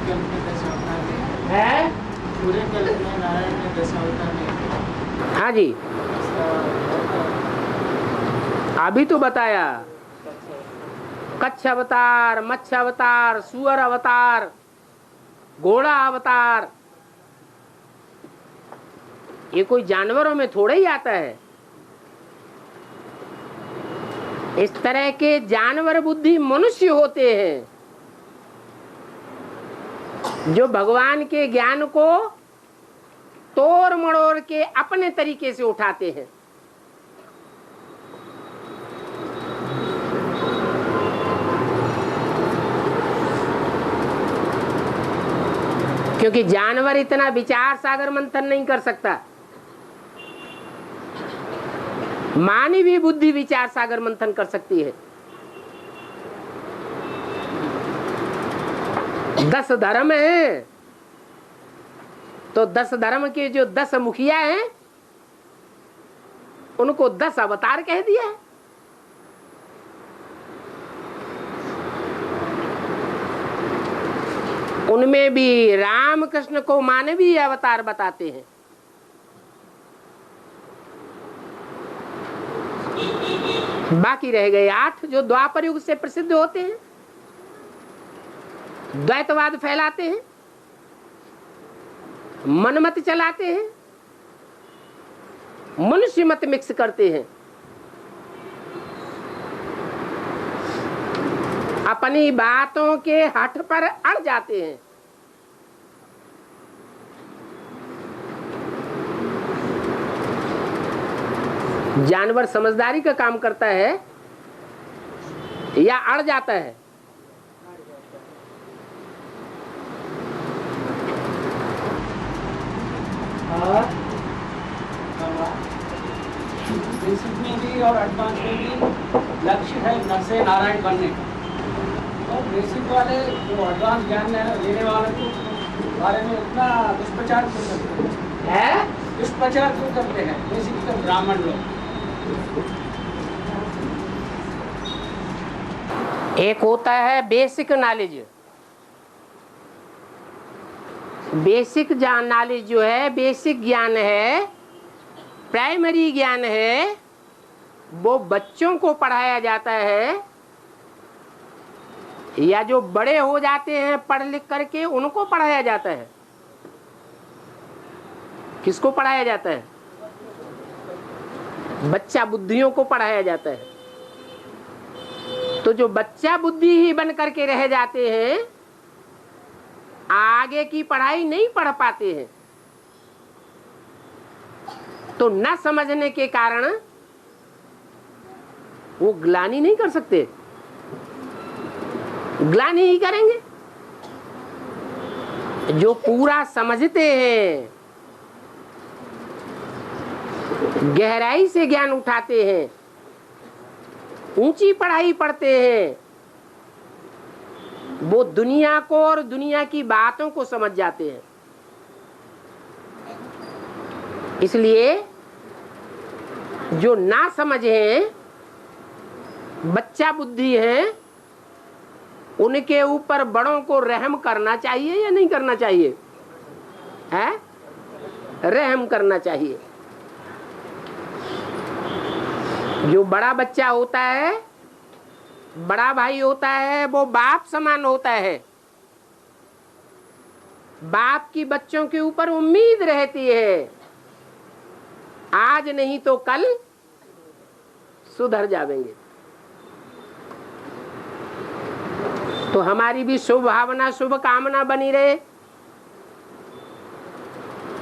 कल्प में दशावतार नहीं है। पूरे कल्प में नारायण ने दशावतार नहीं। हाँ जी, अभी तो बताया, कच्छ अवतार, मत्स्य अवतार, सुअर अवतार, घोड़ा अवतार, ये कोई जानवरों में थोड़ा ही आता है। इस तरह के जानवर बुद्धि मनुष्य होते हैं जो भगवान के ज्ञान को तोड़ मड़ोड़ के अपने तरीके से उठाते हैं। क्योंकि जानवर इतना विचार सागर मंथन नहीं कर सकता, मानवीय बुद्धि विचार सागर मंथन कर सकती है। 10 धर्म हैं तो 10 धर्म के जो 10 मुखिया हैं उनको 10 अवतार कह दिया है। उनमें भी राम कृष्ण को मानवीय अवतार बताते हैं। बाकी रह गए 8 जो द्वापर युग से प्रसिद्ध होते हैं, द्वैतवाद फैलाते हैं, मनमत चलाते हैं, मनुष्य मत मिक्स करते हैं, अपनी बातों के हठ पर अड़ जाते हैं। जानवर समझदारी का काम करता है या अड़ जाता है? बेसिक में भी और एडवांस में भी लक्ष्य है नर से नारायण बनने का। और बेसिक वाले जो एडवांस ज्ञान लेने वाले को बारे में उतना दुष्प्रचार क्यों करते हैं? दुष्प्रचार क्यों करते हैं बेसिक तो ब्राह्मण लोग? एक होता है बेसिक नॉलेज। बेसिक नॉलेज जो है, बेसिक ज्ञान है, प्राइमरी ज्ञान है, वो बच्चों को पढ़ाया जाता है या जो बड़े हो जाते हैं पढ़ लिख करके उनको पढ़ाया जाता है। किसको पढ़ाया जाता है? बच्चा बुद्धियों को पढ़ाया जाता है। तो जो बच्चा बुद्धि ही बन करके रह जाते हैं, आगे की पढ़ाई नहीं पढ़ पाते हैं। तो न समझने के कारण वो ग्लानि नहीं कर सकते, ग्लानि ही करेंगे। जो पूरा समझते हैं, गहराई से ज्ञान उठाते हैं, ऊंची पढ़ाई पढ़ते हैं, वो दुनिया को और दुनिया की बातों को समझ जाते हैं। इसलिए जो ना समझे हैं, बच्चा बुद्धि है, उनके ऊपर बड़ों को रहम करना चाहिए या नहीं करना चाहिए? है? रहम करना चाहिए। जो बड़ा बच्चा होता है, बड़ा भाई होता है, वो बाप समान होता है। बाप की बच्चों के ऊपर उम्मीद रहती है, आज नहीं तो कल सुधर जाएंगे। तो हमारी भी शुभ भावना, शुभ कामना बनी रहे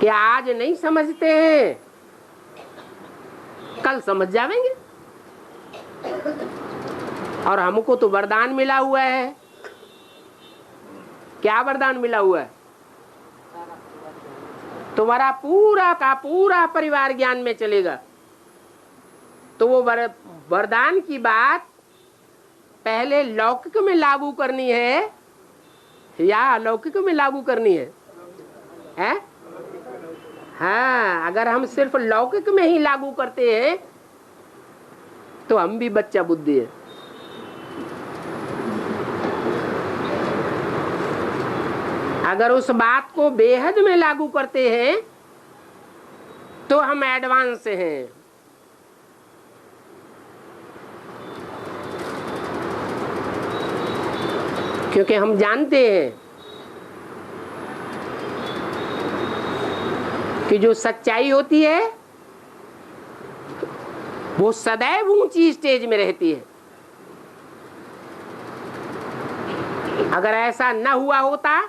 कि आज नहीं समझते हैं, कल समझ जाएंगे। और हमको तो वरदान मिला हुआ है। क्या वरदान मिला हुआ है? तुम्हारा पूरा का पूरा परिवार ज्ञान में चलेगा। तो वो वरदान की बात पहले लौकिक में लागू करनी है या अलौकिक में लागू करनी है? हैं? हाँ, अगर हम सिर्फ लौकिक में ही लागू करते हैं तो हम भी बच्चा बुद्धि है। अगर उस बात को बेहद में लागू करते हैं तो हम एडवांस हैं। क्योंकि हम जानते हैं कि जो सच्चाई होती है वो सदैव ऊंची स्टेज में रहती है। अगर ऐसा न हुआ होता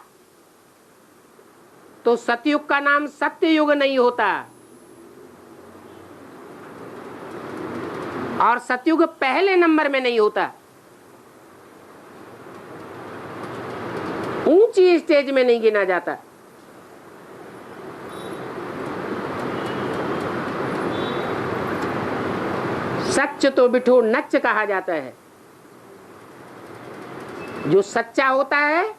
तो सतयुग का नाम सत्ययुग नहीं होता, और सतयुग पहले नंबर में नहीं होता, ऊंची स्टेज में नहीं गिना जाता। सच तो बिठो नच कहा जाता है। जो सच्चा होता है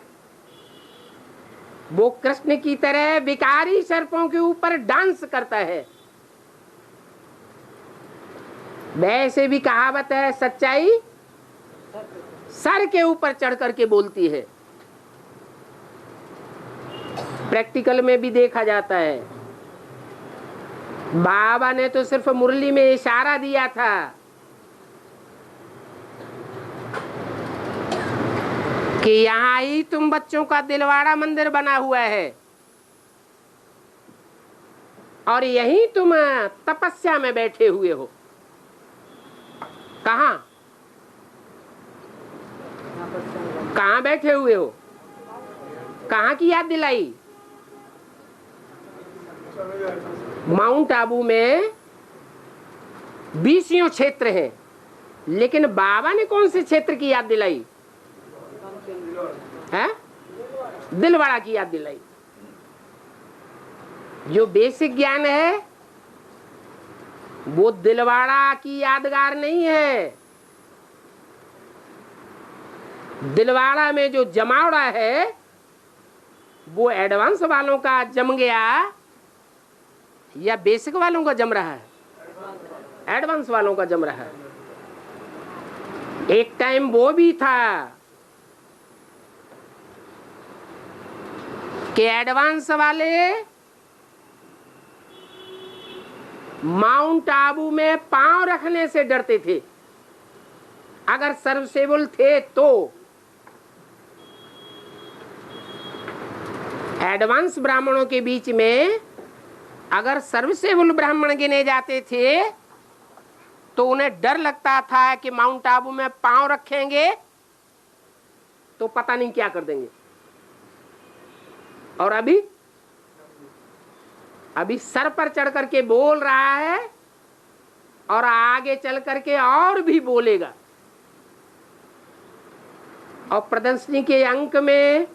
वो कृष्ण की तरह विकारी सर्पों के ऊपर डांस करता है। वैसे भी कहावत है, सच्चाई सर के ऊपर चढ़ करके बोलती है। प्रैक्टिकल में भी देखा जाता है। बाबा ने तो सिर्फ मुरली में इशारा दिया था कि यहाँ ही तुम बच्चों का दिलवाड़ा मंदिर बना हुआ है और यहीं तुम तपस्या में बैठे हुए हो। कहाँ कहाँ बैठे हुए हो? कहाँ की याद दिलाई? माउंट आबू में 20 क्षेत्र हैं, लेकिन बाबा ने कौन से क्षेत्र की याद दिलाई है? दिलवाड़ा की याद दिलाई। जो बेसिक ज्ञान है वो दिलवाड़ा की यादगार नहीं है। दिलवाड़ा में जो जमावड़ा है वो एडवांस वालों का जम गया या बेसिक वालों का जम रहा है? एडवांस वालों का जम रहा है। एक टाइम वो भी था कि एडवांस वाले माउंट आबू में पांव रखने से डरते थे। अगर सर्विसेबल थे तो एडवांस ब्राह्मणों के बीच में अगर सर्विसेबल ब्राह्मण गिने जाते थे तो उन्हें डर लगता था कि माउंट आबू में पांव रखेंगे तो पता नहीं क्या कर देंगे। और अभी सर पर चढ़ करके बोल रहा है और आगे चल करके और भी बोलेगा। और प्रदर्शनी के अंक में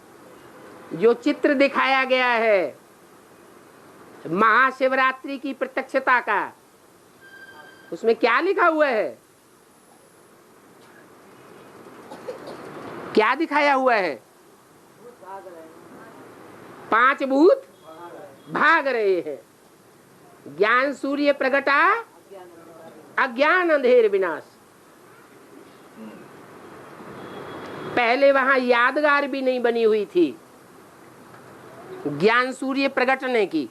जो चित्र दिखाया गया है महाशिवरात्रि की प्रत्यक्षता का, उसमें क्या लिखा हुआ है? क्या दिखाया हुआ है? 5 भूत भाग रहे हैं। ज्ञान सूर्य प्रगटा, अज्ञान अंधेर विनाश। पहले वहां यादगार भी नहीं बनी हुई थी ज्ञान सूर्य प्रगटने की।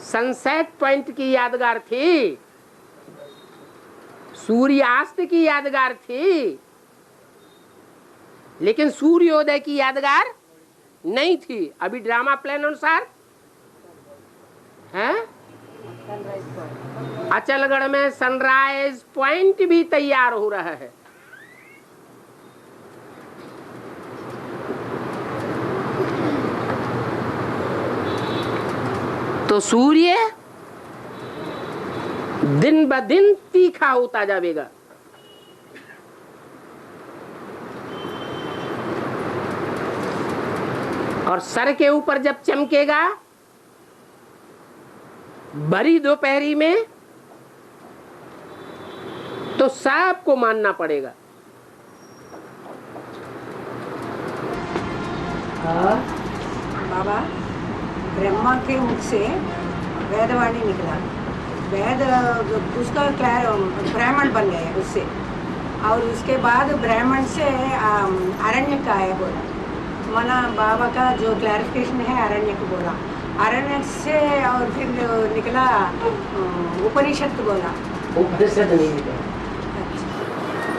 सनसेट पॉइंट की यादगार थी, सूर्यास्त की यादगार थी, लेकिन सूर्योदय की यादगार नहीं थी। अभी ड्रामा प्लान अनुसार है अचलगढ़ में सनराइज पॉइंट भी तैयार हो रहा है। तो सूर्य दिन ब दिन तीखा होता जाएगा। और सर के ऊपर जब चमकेगा भरी दोपहरी में तो सबको मानना पड़ेगा। बाबा, ब्रह्मा के मुख से वेदवाणी निकला, वेद उसका ब्राह्मण बन गया उससे, और उसके बाद ब्राह्मण से अरण्य का आया बोला। मना बाबा का जो क्लैरिफिकेशन है अरण्य को बोला, अरण्य से और फिर निकला उपनिषद बोला। उपनिषद नहीं निकला।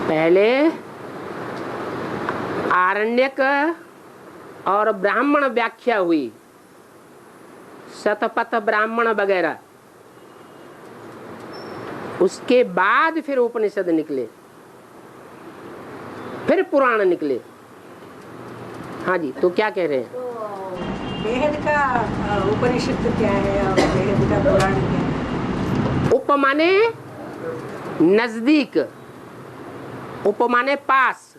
पहले आरण्यक और ब्राह्मण व्याख्या हुई, शतपथ ब्राह्मण वगैरह, उसके बाद फिर उपनिषद निकले, फिर पुराण निकले। हाँ जी, तो क्या कह रहे हैं? तो बेहद का उपनिषद क्या है और बेहद का पुराण क्या है? उप माने नजदीक, उप माने पास,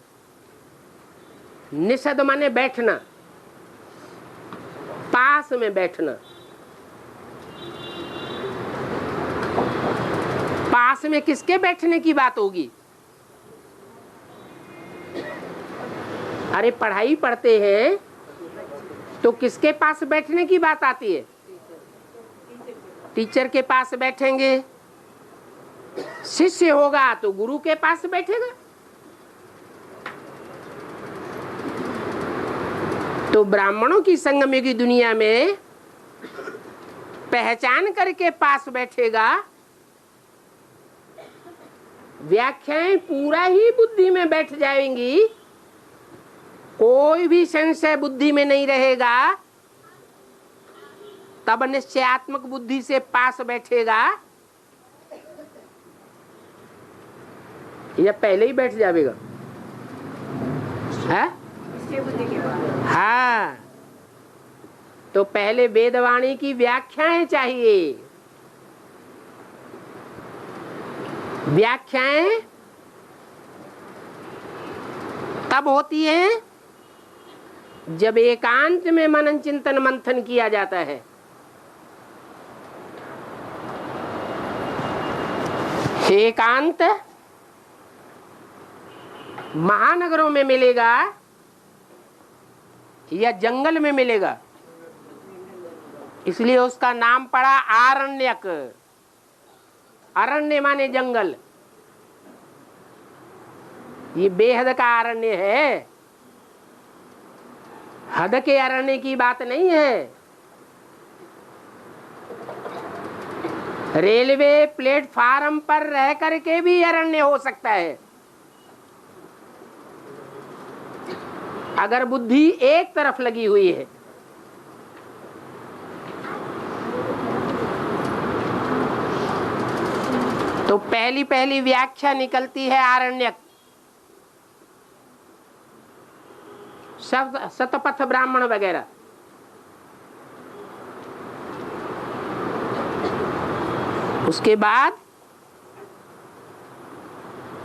निषद माने बैठना, पास में बैठना। पास में किसके बैठने की बात होगी? अरे पढ़ाई पढ़ते हैं तो किसके पास बैठने की बात आती है? टीचर के पास बैठेंगे। शिष्य होगा तो गुरु के पास बैठेगा। तो ब्राह्मणों की संगम की दुनिया में पहचान करके पास बैठेगा। व्याख्याएं पूरा ही बुद्धि में बैठ जाएंगी, कोई भी संशय बुद्धि में नहीं रहेगा। तब निश्चयात्मक बुद्धि से पास बैठेगा या पहले ही बैठ जाएगा? है? हाँ, तो पहले वेदवाणी की व्याख्याएं चाहिए। व्याख्याएं तब होती हैं जब एकांत में मनन चिंतन मंथन किया जाता है। एकांत महानगरों में मिलेगा या जंगल में मिलेगा? इसलिए उसका नाम पड़ा आरण्यक। अरण्य माने जंगल। ये बेहद का अरण्य है, हद के अरण्य की बात नहीं है। रेलवे प्लेटफार्म पर रह करके भी अरण्य हो सकता है, अगर बुद्धि एक तरफ लगी हुई है। तो पहली पहली व्याख्या निकलती है आरण्यक। शतपथ ब्राह्मण वगैरह। उसके बाद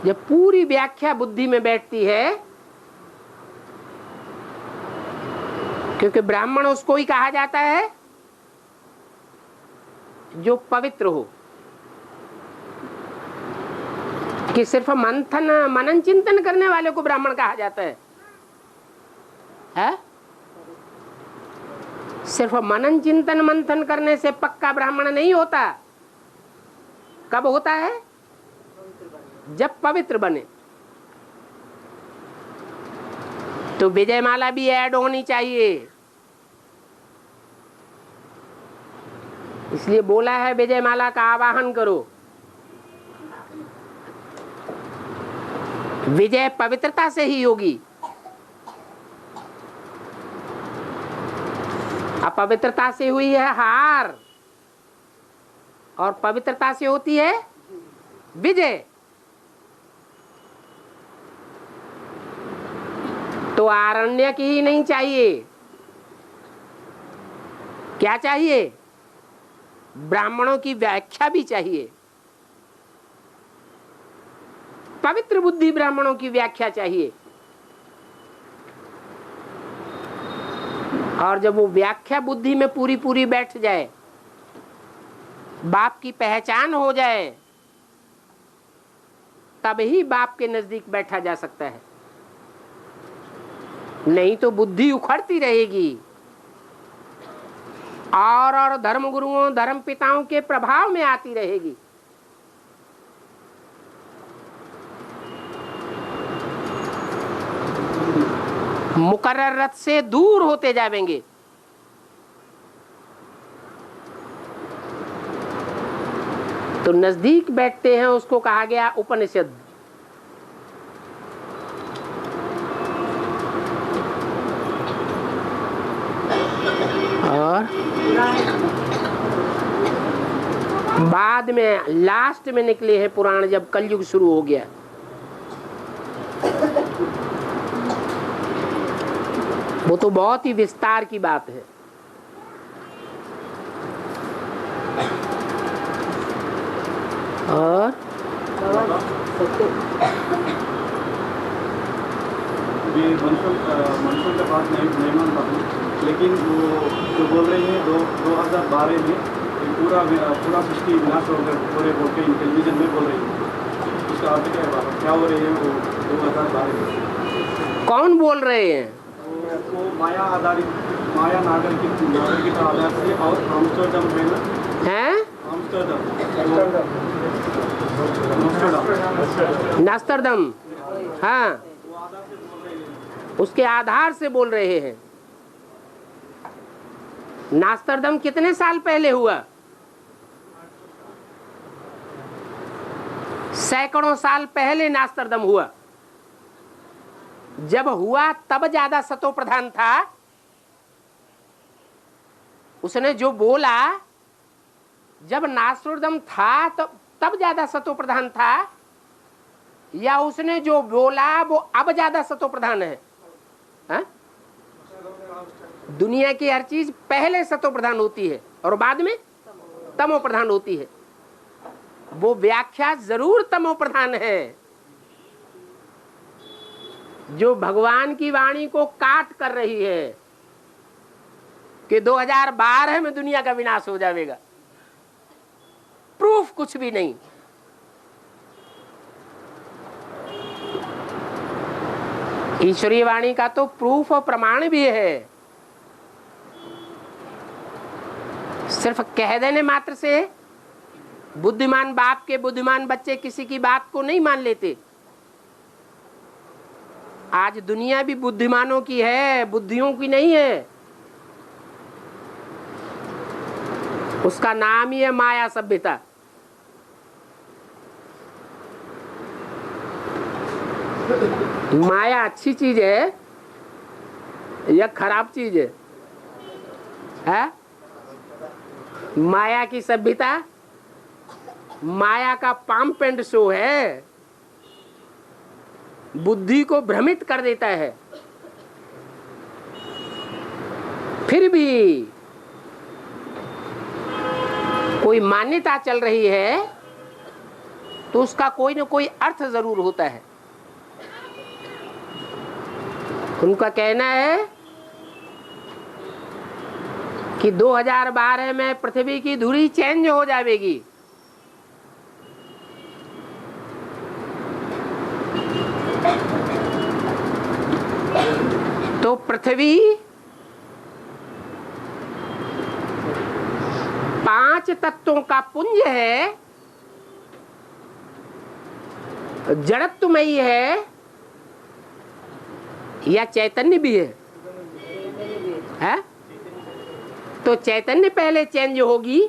जब पूरी व्याख्या बुद्धि में बैठती है, क्योंकि ब्राह्मण उसको ही कहा जाता है जो पवित्र हो, कि सिर्फ मनन चिंतन करने वाले को ब्राह्मण कहा जाता है। सिर्फ मनन चिंतन मंथन करने से पक्का ब्राह्मण नहीं होता। कब होता है? जब पवित्र बने। तो विजयमाला भी ऐड होनी चाहिए। इसलिए बोला है विजयमाला का आवाहन करो। विजय पवित्रता से ही होगी। अपवित्रता से हुई है हार, और पवित्रता से होती है विजय। तो आरण्यक ही नहीं चाहिए, क्या चाहिए? ब्राह्मणों की व्याख्या भी चाहिए। पवित्र बुद्धि ब्राह्मणों की व्याख्या चाहिए। और जब वो व्याख्या बुद्धि में पूरी पूरी बैठ जाए, बाप की पहचान हो जाए, तब ही बाप के नजदीक बैठा जा सकता है। नहीं तो बुद्धि उखड़ती रहेगी और धर्म गुरुओं धर्म पिताओं के प्रभाव में आती रहेगी। मुकर्रर रथ से दूर होते जाएंगे। तो नजदीक बैठते हैं उसको कहा गया उपनिषद। और बाद में लास्ट में निकले हैं पुराण, जब कलयुग शुरू हो गया। वो तो बहुत ही विस्तार की बात है। और ये मनुष्यों के पास नहीं मानता हूँ, लेकिन वो जो बोल रहे हैं 2012 में पूरा सृष्टि विनाश हो गया पूरे बोल के टेलीविजन में बोल रही है, उसका अर्थ क्या है? क्या हो रही है वो 2012 में? कौन बोल रहे हैं? वो माया नागरिक आधार से और आम्स्टरडम है ना, हैं? नास्टरडम, हाँ, उसके आधार से बोल रहे हैं। नास्टरडम कितने साल पहले हुआ? सैकड़ों साल पहले नास्टरडम हुआ। जब हुआ तब ज्यादा सतो प्रधान था। उसने जो बोला जब नास्टरडम था तब ज्यादा सतो प्रधान था, या उसने जो बोला वो अब ज्यादा सतो प्रधान है? हा? दुनिया की हर चीज पहले सतो प्रधान होती है और बाद में तमो प्रधान होती है। वो व्याख्या जरूर तमो प्रधान है, जो भगवान की वाणी को काट कर रही है कि 2012 में दुनिया का विनाश हो जाएगा। प्रूफ कुछ भी नहीं। ईश्वरीय वाणी का तो प्रूफ और प्रमाण भी है। सिर्फ कह देने मात्र से बुद्धिमान बाप के बुद्धिमान बच्चे किसी की बात को नहीं मान लेते। आज दुनिया भी बुद्धिमानों की है, बुद्धियों की नहीं है। उसका नाम ही है माया सभ्यता। माया अच्छी चीज है या खराब चीज है? माया की सभ्यता माया का पंप एंड शो है, बुद्धि को भ्रमित कर देता है। फिर भी कोई मान्यता चल रही है तो उसका कोई ना कोई अर्थ जरूर होता है। उनका कहना है कि 2012 में पृथ्वी की धुरी चेंज हो जाएगी। तो पृथ्वी 5 तत्वों का पुंज है, जड़त्वमयी है या चैतन्य भी है? तो चैतन्य पहले चेंज होगी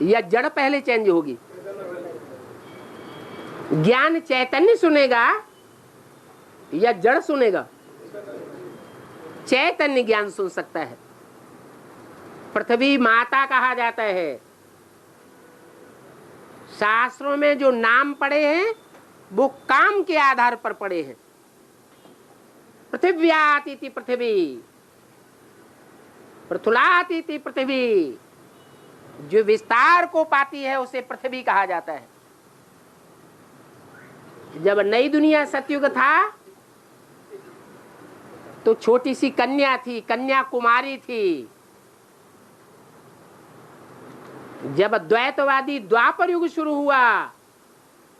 या जड़ पहले चेंज होगी? ज्ञान चैतन्य सुनेगा या जड़ सुनेगा? चैतन्य ज्ञान सुन सकता है। पृथ्वी माता कहा जाता है। शास्त्रों में जो नाम पड़े हैं वो काम के आधार पर पड़े हैं। पृथिव्यातीति पृथ्वी, पृथुलातीति पृथ्वी, जो विस्तार को पाती है उसे पृथ्वी कहा जाता है। जब नई दुनिया सतयुग था तो छोटी सी कन्या थी, कन्या कुमारी थी। जब द्वैतवादी द्वापर युग शुरू हुआ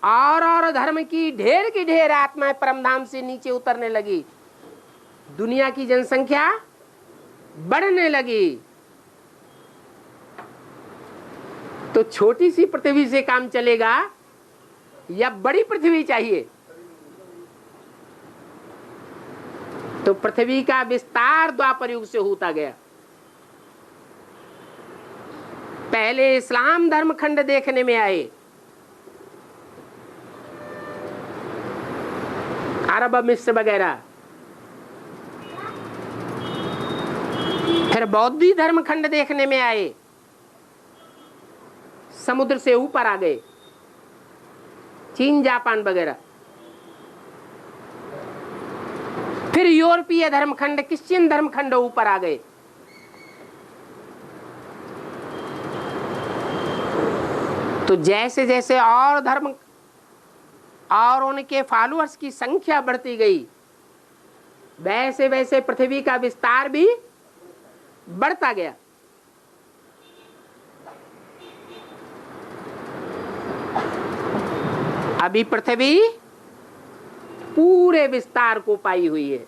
और धर्म की ढेर आत्माएं परमधाम से नीचे उतरने लगी, दुनिया की जनसंख्या बढ़ने लगी, तो छोटी सी पृथ्वी से काम चलेगा या बड़ी पृथ्वी चाहिए? तो पृथ्वी का विस्तार द्वापर युग से होता गया। पहले इस्लाम धर्म खंड देखने में आए, अरब मिस्र वगैरह, फिर बौद्धी धर्म खंड देखने में आए, समुद्र से ऊपर आ गए, चीन जापान वगैरह। फिर यूरोपीय धर्मखंड, क्रिश्चियन धर्मखंड ऊपर आ गए। तो जैसे जैसे और धर्म और उनके फॉलोअर्स की संख्या बढ़ती गई, वैसे वैसे पृथ्वी का विस्तार भी बढ़ता गया। अभी पृथ्वी पूरे विस्तार को पाई हुई है।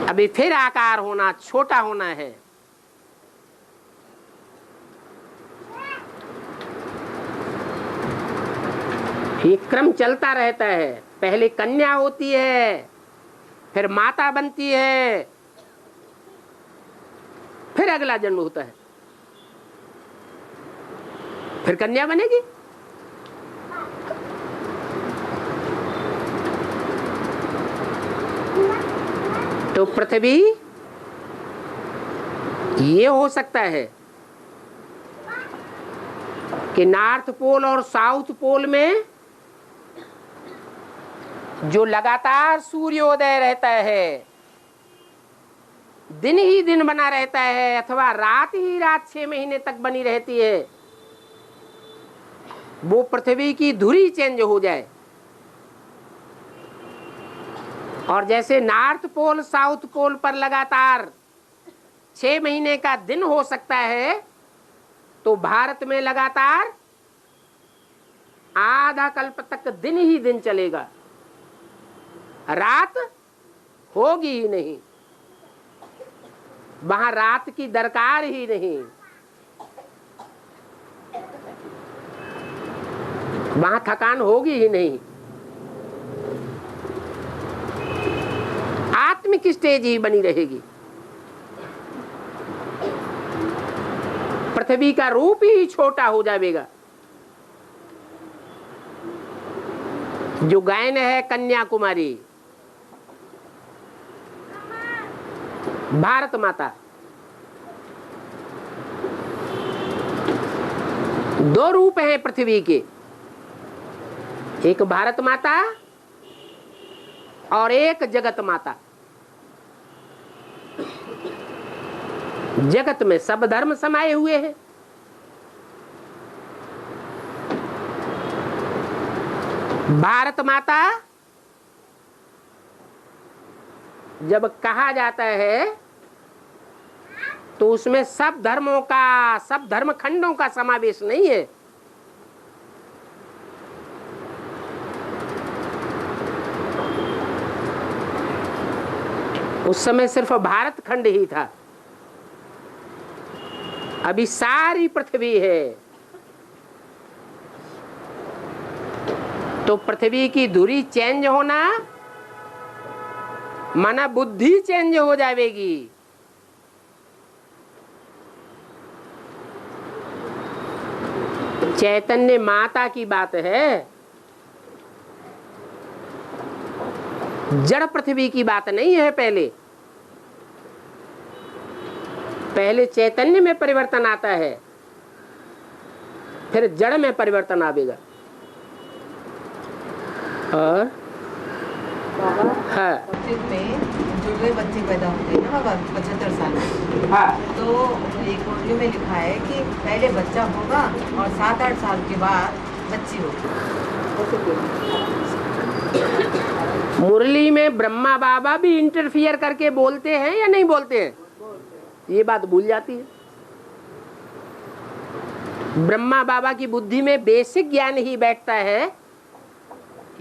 अभी फिर आकार होना, छोटा होना है। ये क्रम चलता रहता है। पहले कन्या होती है, फिर माता बनती है, फिर अगला जन्म होता है, फिर कन्या बनेगी। तो पृथ्वी ये हो सकता है कि नॉर्थ पोल और साउथ पोल में जो लगातार सूर्योदय रहता है, दिन ही दिन बना रहता है, अथवा रात ही रात 6 महीने तक बनी रहती है, वो पृथ्वी की धुरी चेंज हो जाए। और जैसे नॉर्थ पोल साउथ पोल पर लगातार 6 महीने का दिन हो सकता है, तो भारत में लगातार आधा कल्प तक दिन ही दिन चलेगा, रात होगी ही नहीं। वहां रात की दरकार ही नहीं, वहां थकान होगी ही नहीं। आत्मिक स्टेज ही बनी रहेगी। पृथ्वी का रूप ही छोटा हो जाएगा। जो गायन है कन्याकुमारी, भारत माता, 2 रूप हैं पृथ्वी के, एक भारत माता और एक जगत माता। जगत में सब धर्म समाये हुए हैं। भारत माता जब कहा जाता है तो उसमें सब धर्मों का, सब धर्म खंडों का समावेश नहीं है। उस समय सिर्फ भारत खंड ही था। अभी सारी पृथ्वी है। तो पृथ्वी की धुरी चेंज होना माना बुद्धि चेंज हो जाएगी। चैतन्य माता की बात है, जड़ पृथ्वी की बात नहीं है। पहले चैतन्य में परिवर्तन आता है, फिर जड़ में परिवर्तन आवेगा। और हाँ, में जो बच्चे पैदा होते हैं ना बाबा 75 साल में, हाँ, तो एक मुरली में लिखा है कि पहले बच्चा होगा और 7-8 साल के बाद बच्ची होगी। मुरली में ब्रह्मा बाबा भी इंटरफियर करके बोलते हैं या नहीं बोलते हैं? ये बात भूल जाती है। ब्रह्मा बाबा की बुद्धि में बेसिक ज्ञान ही बैठता है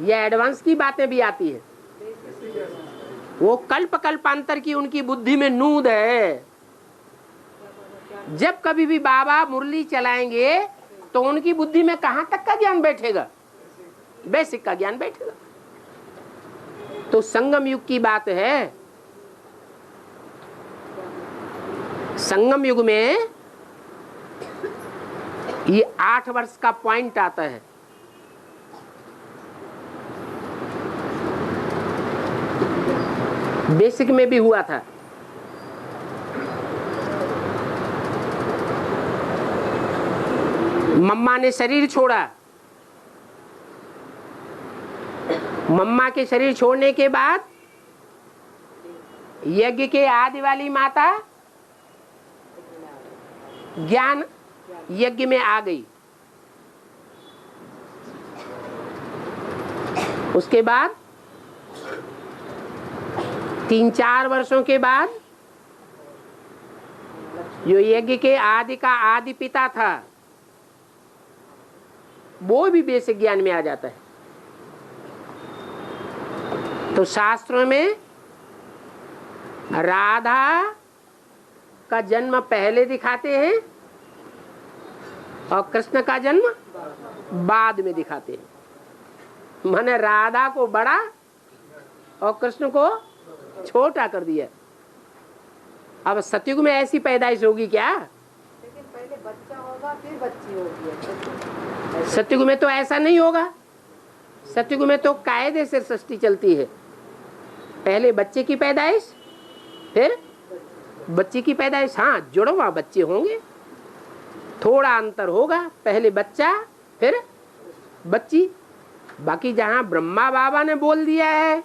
या एडवांस की बातें भी आती है? वो कल्प कल्पांतर की उनकी बुद्धि में नूद है। जब कभी भी बाबा मुरली चलाएंगे तो उनकी बुद्धि में कहां तक का ज्ञान बैठेगा? बेसिक का ज्ञान बैठेगा। तो संगम युग की बात है। संगम युग में ये 8 वर्ष का पॉइंट आता है। बेसिक में भी हुआ था। मम्मा ने शरीर छोड़ा। मम्मा के शरीर छोड़ने के बाद यज्ञ के आदि वाली माता ज्ञान यज्ञ में आ गई। उसके बाद 3-4 वर्षों के बाद जो यज्ञ के आदि का आदि पिता था वो भी बेसिक ज्ञान में आ जाता है। तो शास्त्रों में राधा का जन्म पहले दिखाते हैं और कृष्ण का जन्म बाद में दिखाते हैं। माने राधा को बड़ा और कृष्ण को छोटा कर दिया। अब सतयुग में ऐसी पैदाइश होगी क्या? लेकिन पहले बच्चा होगा फिर बच्ची होगी। सतयुग में तो ऐसा नहीं होगा। सतयुग में तो कायदे से सृष्टि चलती है। पहले बच्चे की पैदाइश फिर बच्ची की पैदाइश। हाँ, जुड़वा बच्चे होंगे, थोड़ा अंतर होगा, पहले बच्चा फिर बच्ची। बाकी जहाँ ब्रह्मा बाबा ने बोल दिया है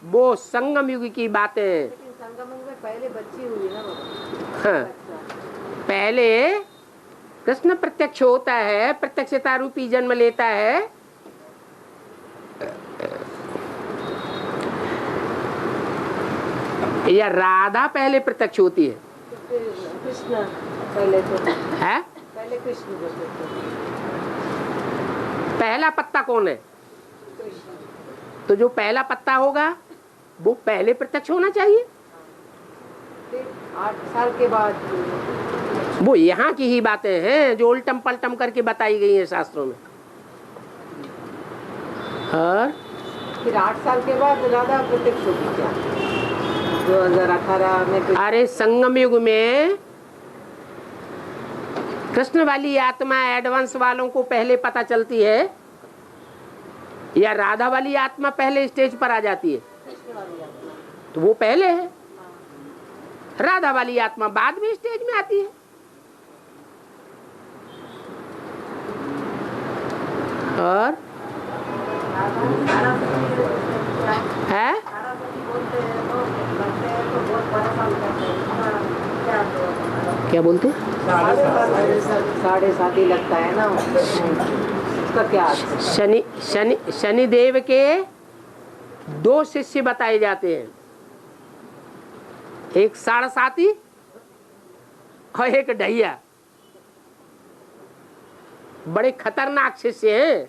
वो संगम युग की बातें। लेकिन संगम युग में पहले बच्ची हुई ना बाबा। हाँ, पहले कृष्ण प्रत्यक्ष होता है, प्रत्यक्षता रूपी जन्म लेता है। या राधा पहले प्रत्यक्ष होती है? कृष्ण पहले तो है? पहले कृष्ण बोलते थे। पहला पत्ता कौन है? तो जो पहला पत्ता होगा वो पहले प्रत्यक्ष होना चाहिए। फिर 8 साल के बाद वो यहाँ की ही बातें हैं जो उल्टम पलटम करके बताई गई हैं शास्त्रों में। और फिर 8 साल के बाद राधा प्रत्यक्ष होगी क्या? 2018 में अरे संगम युग में कृष्ण वाली आत्मा एडवांस वालों को पहले पता चलती है या राधा वाली आत्मा पहले स्टेज पर आ जाती है? तो वो पहले है, राधा वाली आत्मा बाद में स्टेज में आती है। और है क्या बोलते? 7.5 ही लगता है ना उसका क्या? शनि देव के 2 शिष्य बताए जाते हैं, एक 7.5 और एक ढैया। बड़े खतरनाक शिष्य हैं।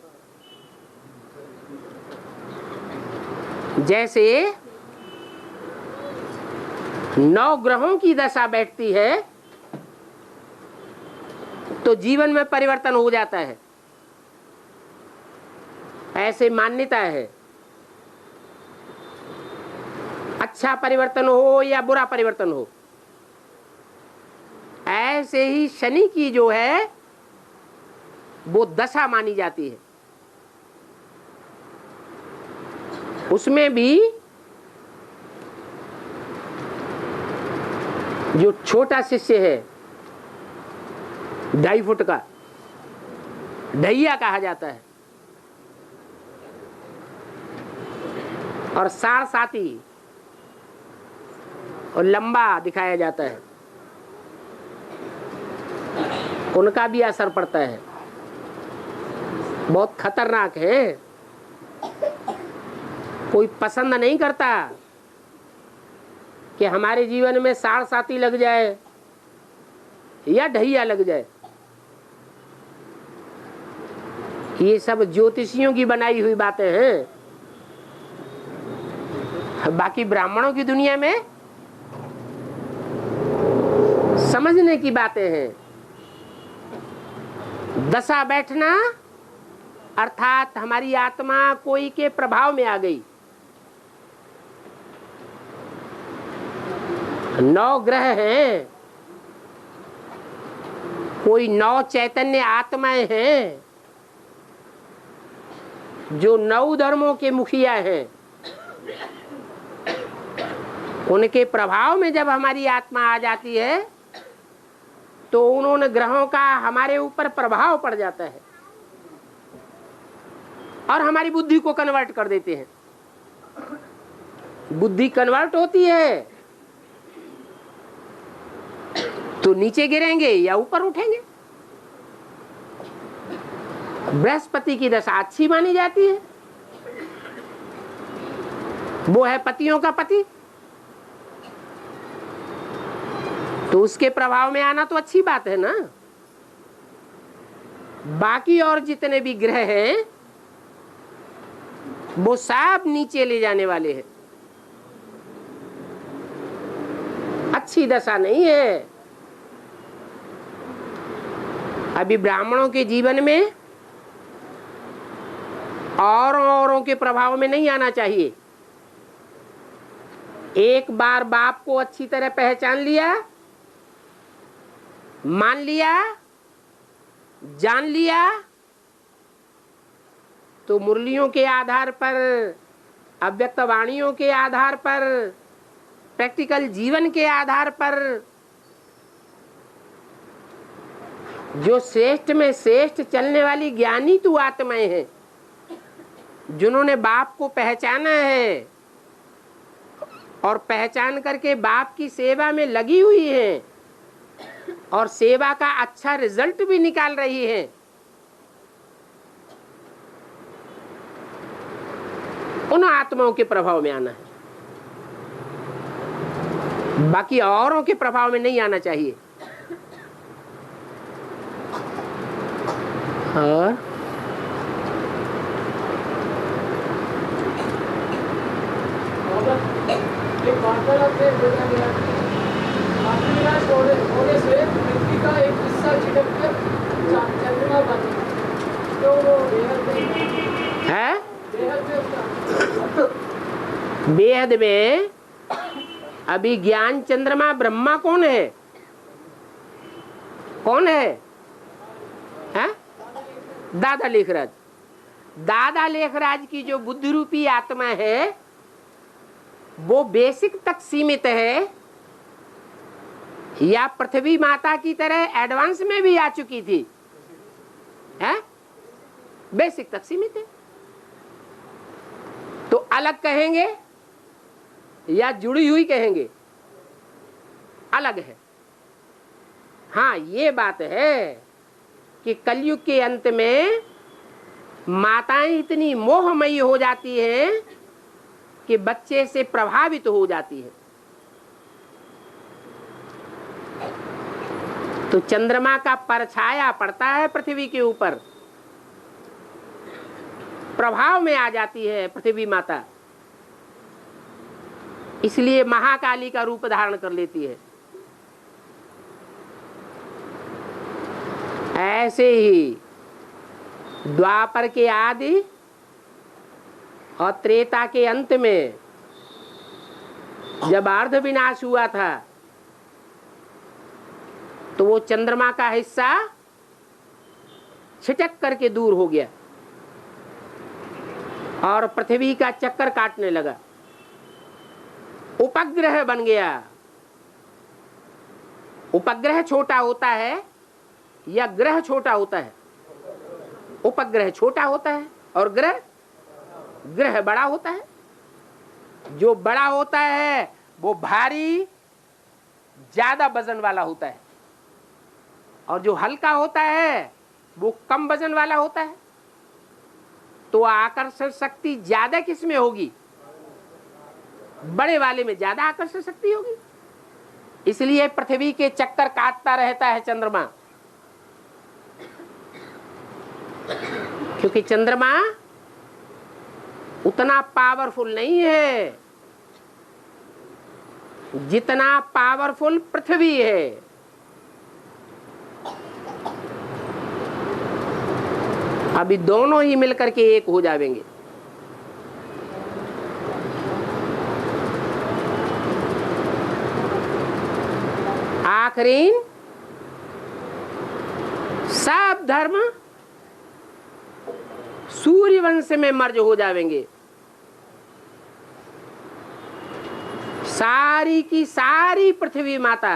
जैसे 9 ग्रहों की दशा बैठती है तो जीवन में परिवर्तन हो जाता है, ऐसे मान्यता है। अच्छा परिवर्तन हो या बुरा परिवर्तन हो, ऐसे ही शनि की जो है वो दशा मानी जाती है। उसमें भी जो छोटा शिष्य है 2.5 फुट का, ढैया कहा जाता है, और 7.5 और लंबा दिखाया जाता है, उनका भी असर पड़ता है। बहुत खतरनाक है। कोई पसंद नहीं करता कि हमारे जीवन में 7.5 लग जाए या ढैया लग जाए। ये सब ज्योतिषियों की बनाई हुई बातें हैं। बाकी ब्राह्मणों की दुनिया में समझने की बातें हैं। दशा बैठना अर्थात हमारी आत्मा कोई के प्रभाव में आ गई। 9 ग्रह हैं, कोई 9 चैतन्य आत्माएं हैं जो 9 धर्मों के मुखिया हैं। उनके प्रभाव में जब हमारी आत्मा आ जाती है तो उन्होंने ग्रहों का हमारे ऊपर प्रभाव पड़ जाता है और हमारी बुद्धि को कन्वर्ट कर देते हैं। बुद्धि कन्वर्ट होती है तो नीचे गिरेंगे या ऊपर उठेंगे। बृहस्पति की दशा अच्छी मानी जाती है, वो है पतियों का पति, तो उसके प्रभाव में आना तो अच्छी बात है ना। बाकी और जितने भी ग्रह हैं वो सब नीचे ले जाने वाले हैं, अच्छी दशा नहीं है। अभी ब्राह्मणों के जीवन में औरों के प्रभाव में नहीं आना चाहिए। एक बार बाप को अच्छी तरह पहचान लिया, मान लिया, जान लिया, तो मुरलियों के आधार पर, अव्यक्त वाणियों के आधार पर, प्रैक्टिकल जीवन के आधार पर जो श्रेष्ठ में श्रेष्ठ चलने वाली ज्ञानी तू आत्माएं हैं, जिन्होंने बाप को पहचाना है और पहचान करके बाप की सेवा में लगी हुई है और सेवा का अच्छा रिजल्ट भी निकाल रही है, उन आत्माओं के प्रभाव में आना है। बाकी औरों के प्रभाव में नहीं आना चाहिए। और एक वार्तालाप में बोला गया कि अविनाश होने से मिट्टी का एक हिस्सा छिटक कर चंद्रमा बने, तो वो बेहद है में बेहद में अभी ज्ञान चंद्रमा ब्रह्मा कौन है? कौन है? हैं? दादा लेखराज। दादा लेखराज की जो बुद्धि रूपी आत्मा है वो बेसिक तक सीमित है या पृथ्वी माता की तरह एडवांस में भी आ चुकी थी? है? बेसिक तक सीमित है। तो अलग कहेंगे या जुड़ी हुई कहेंगे? अलग है। हाँ, ये बात है कि कलयुग के अंत में माताएं इतनी मोहमयी हो जाती हैं कि बच्चे से प्रभावित हो जाती है। तो चंद्रमा का परछाया पड़ता है पृथ्वी के ऊपर, प्रभाव में आ जाती है पृथ्वी माता, इसलिए महाकाली का रूप धारण कर लेती है। ऐसे ही द्वापर के आदि और त्रेता के अंत में जब अर्ध विनाश हुआ था तो वो चंद्रमा का हिस्सा छिटक करके दूर हो गया और पृथ्वी का चक्कर काटने लगा, उपग्रह बन गया। उपग्रह छोटा होता है या ग्रह छोटा होता है? उपग्रह छोटा होता है और ग्रह बड़ा होता है। जो बड़ा होता है वो भारी, ज्यादा वजन वाला होता है, और जो हल्का होता है वो कम वजन वाला होता है। तो आकर्षण शक्ति ज्यादा किस में होगी? बड़े वाले में ज्यादा आकर्षण शक्ति होगी। इसलिए पृथ्वी के चक्कर काटता रहता है चंद्रमा, क्योंकि चंद्रमा उतना पावरफुल नहीं है जितना पावरफुल पृथ्वी है। अभी दोनों ही मिलकर के एक हो जाएंगे। आखिरीन सब धर्म सूर्यवंश में मर्ज हो जाएंगे। सारी की सारी पृथ्वी माता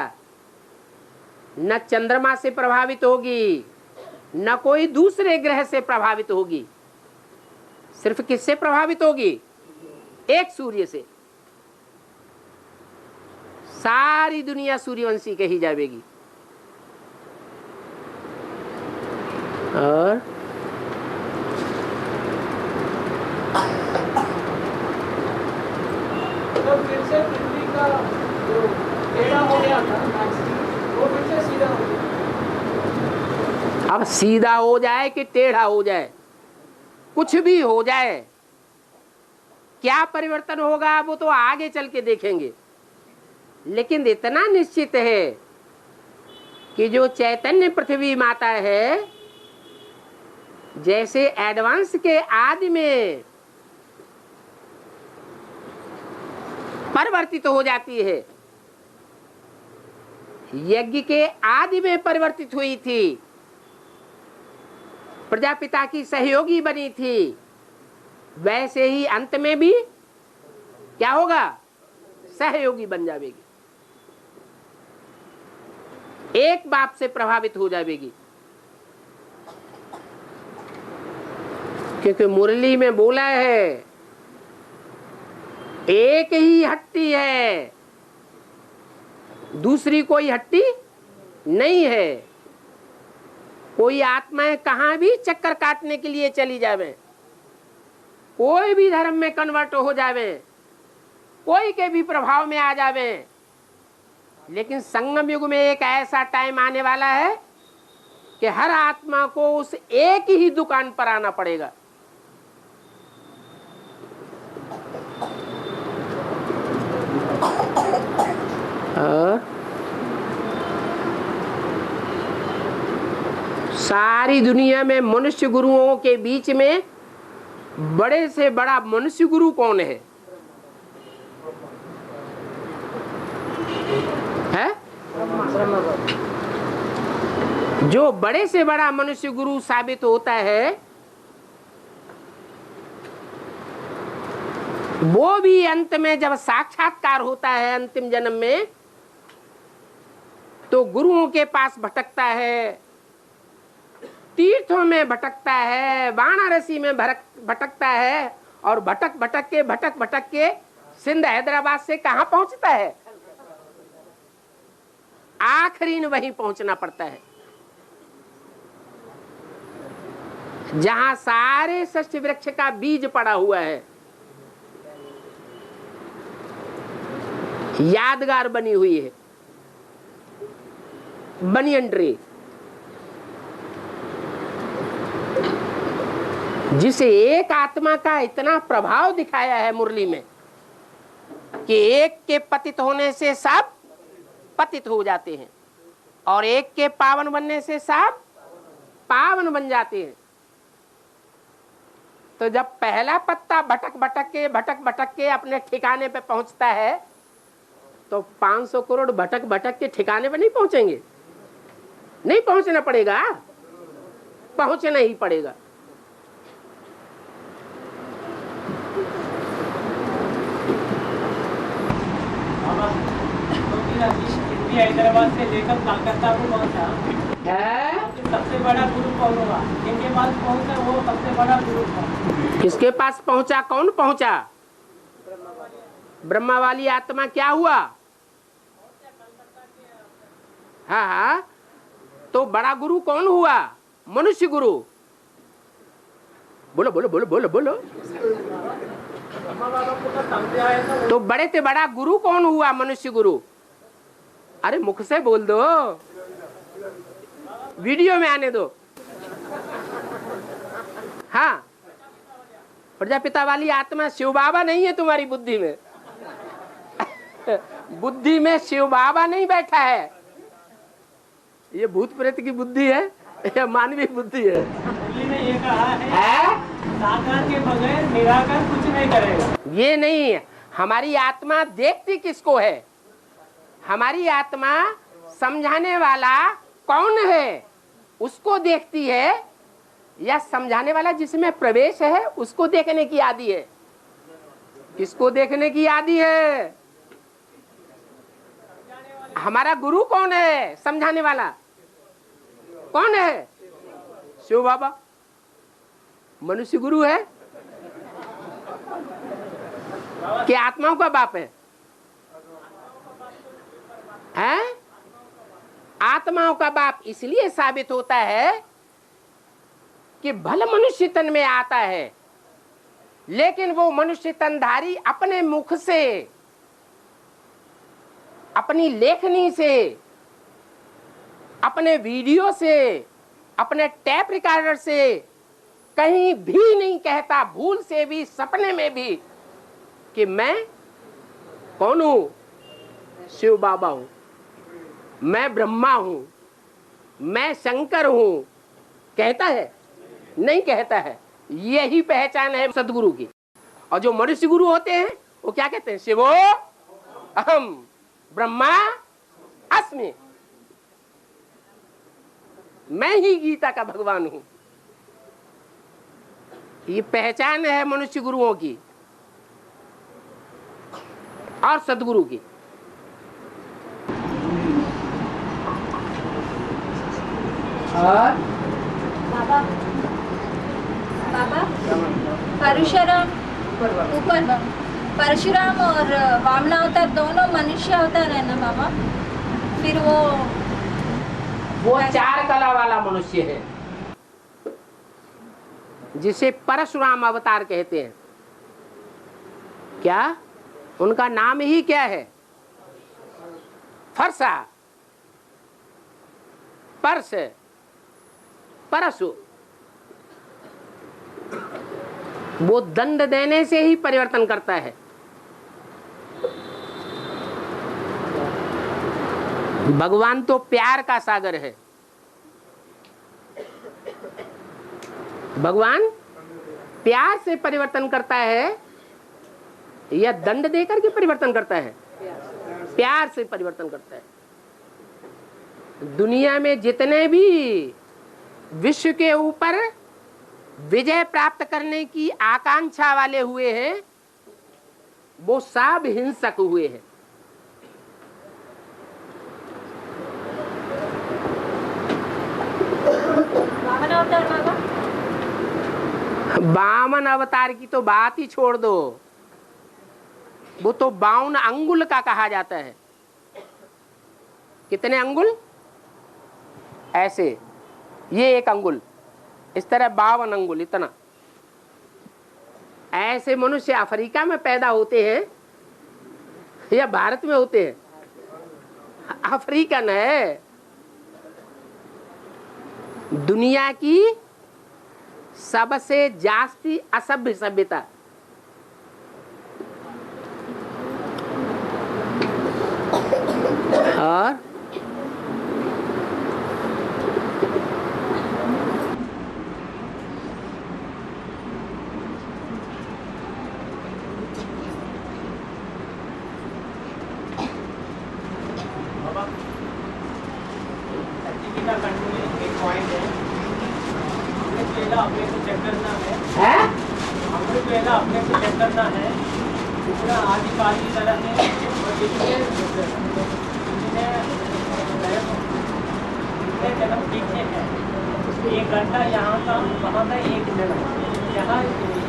न चंद्रमा से प्रभावित होगी, न कोई दूसरे ग्रह से प्रभावित होगी। सिर्फ किससे प्रभावित होगी? एक सूर्य से। सारी दुनिया सूर्यवंशी कही जाएगी। और तो फिर से पृथ्वी का जो टेढ़ा हो गया था वो फिर से सीधा हो गया। अब सीधा हो जाए कि टेढ़ा हो जाए, कुछ भी हो जाए, क्या परिवर्तन होगा वो तो आगे चल के देखेंगे। लेकिन इतना निश्चित है कि जो चैतन्य पृथ्वी माता है, जैसे एडवांस के आदि में परिवर्तित हो जाती है, यज्ञ के आदि में परिवर्तित हुई थी, प्रजापिता की सहयोगी बनी थी, वैसे ही अंत में भी क्या होगा? सहयोगी बन जाएगी, एक बाप से प्रभावित हो जाएगी। क्योंकि मुरली में बोला है एक ही हट्टी है, दूसरी कोई हट्टी नहीं है। कोई आत्माएं कहां भी चक्कर काटने के लिए चली जावे, कोई भी धर्म में कन्वर्ट हो जावे, कोई के भी प्रभाव में आ जावे, लेकिन संगम युग में एक ऐसा टाइम आने वाला है कि हर आत्मा को उस एक ही दुकान पर आना पड़ेगा। सारी दुनिया में मनुष्य गुरुओं के बीच में बड़े से बड़ा मनुष्य गुरु कौन है? जो बड़े से बड़ा मनुष्य गुरु साबित होता है, वो भी अंत में जब साक्षात्कार होता है अंतिम जन्म में, तो गुरुओं के पास भटकता है, तीर्थों में भटकता है, वाराणसी में भटकता है, और भटक भटक के सिंध हैदराबाद से कहां पहुंचता है? आखिरी वहीं पहुंचना पड़ता है, जहां सारे सृष्टि वृक्ष का बीज पड़ा हुआ है, यादगार बनी हुई है, बनियन ट्री, जिसे एक आत्मा का इतना प्रभाव दिखाया है मुरली में कि एक के पतित होने से सब पतित हो जाते हैं, और एक के पावन बनने से सब पावन बन जाते हैं। तो जब पहला पत्ता भटक भटक के अपने ठिकाने पे पहुंचता है, तो 500 करोड़ भटक के ठिकाने पे नहीं पहुंचेंगे, नहीं पहुंचना पड़ेगा, पहुंचना ही पड़ेगा। हैदराबाद से लेकर कलकत्ता को पहुंचा है, सबसे बड़ा गुरु कौन होगा? जिनके पास पहुंचा वो सबसे बड़ा गुरु था। किसके पास पहुंचा? कौन पहुंचा? ब्रह्मा वाली आत्मा क्या हुआ? हाँ, तो बड़ा गुरु कौन हुआ? मनुष्य गुरु। बोलो बोलो बोलो बोलो बोलो। तो बड़े से बड़ा गुरु कौन हुआ? मनुष्य गुरु। अरे मुख से बोल दो, वीडियो में आने दो। हाँ, प्रजापिता वाली आत्मा शिव बाबा नहीं है तुम्हारी बुद्धि में। बुद्धि में शिव बाबा नहीं बैठा है, ये भूत प्रेत की बुद्धि है, ये मानवीय बुद्धि है। मुरली ने ये कहा है साकार के बगैर निराकार कुछ नहीं करेगा। ये नहीं है। हमारी आत्मा देखती किसको है? हमारी आत्मा समझाने वाला कौन है उसको देखती है, या समझाने वाला जिसमें प्रवेश है उसको देखने की आदि है? किसको देखने की आदि है? हमारा गुरु कौन है? समझाने वाला कौन है? शिव बाबा। मनुष्य गुरु है कि आत्माओं का बाप है? हैं? आत्माओं का बाप इसलिए साबित होता है कि भले मनुष्य तन में आता है, लेकिन वो मनुष्य तनधारी अपने मुख से, अपनी लेखनी से, अपने वीडियो से, अपने टैप रिकॉर्डर से कहीं भी नहीं कहता, भूल से भी, सपने में भी, कि मैं कौन हूं? शिव बाबा हूं, मैं ब्रह्मा हूं, मैं शंकर हूं। कहता है? नहीं कहता है। यही पहचान है सदगुरु की। और जो मनुष्य गुरु होते हैं वो क्या कहते हैं? शिवो अहम ब्रह्मा अस्मि, मैं ही गीता का भगवान हूं। ये पहचान है मनुष्य गुरुओं की और सदगुरु की। और बाबा बाबा परशुराम ऊपर परशुराम और वामनावतार दोनों मनुष्य अवतार है ना बाबा? फिर वो चार कला वाला मनुष्य है जिसे परशुराम अवतार कहते हैं। क्या उनका नाम ही क्या है? फरसा, परस, परशु। वो दंड देने से ही परिवर्तन करता है। भगवान तो प्यार का सागर है। भगवान प्यार से परिवर्तन करता है या दंड देकर के परिवर्तन करता है? प्यार से परिवर्तन करता है। दुनिया में जितने भी विश्व के ऊपर विजय प्राप्त करने की आकांक्षा वाले हुए हैं वो सब हिंसक हुए हैं। वामन अवतार बाबा? वामन अवतार की तो बात ही छोड़ दो, वो तो 52 अंगुल का कहा जाता है। कितने अंगुल? ऐसे, ये एक अंगुल, इस तरह 52 अंगुल, इतना। ऐसे मनुष्य अफ्रीका में पैदा होते हैं या भारत में होते हैं? अफ्रीकन है। दुनिया की सबसे जास्ती असभ्य सभ्यता। और अपने को चेक करना है, हमको पहला अपने को चेक करना है। पूरा आदिकाली तरह है और जितने जन्म लिखे हैं, 1 घंटा यहाँ का वहाँ का 1 जन्म, यहाँ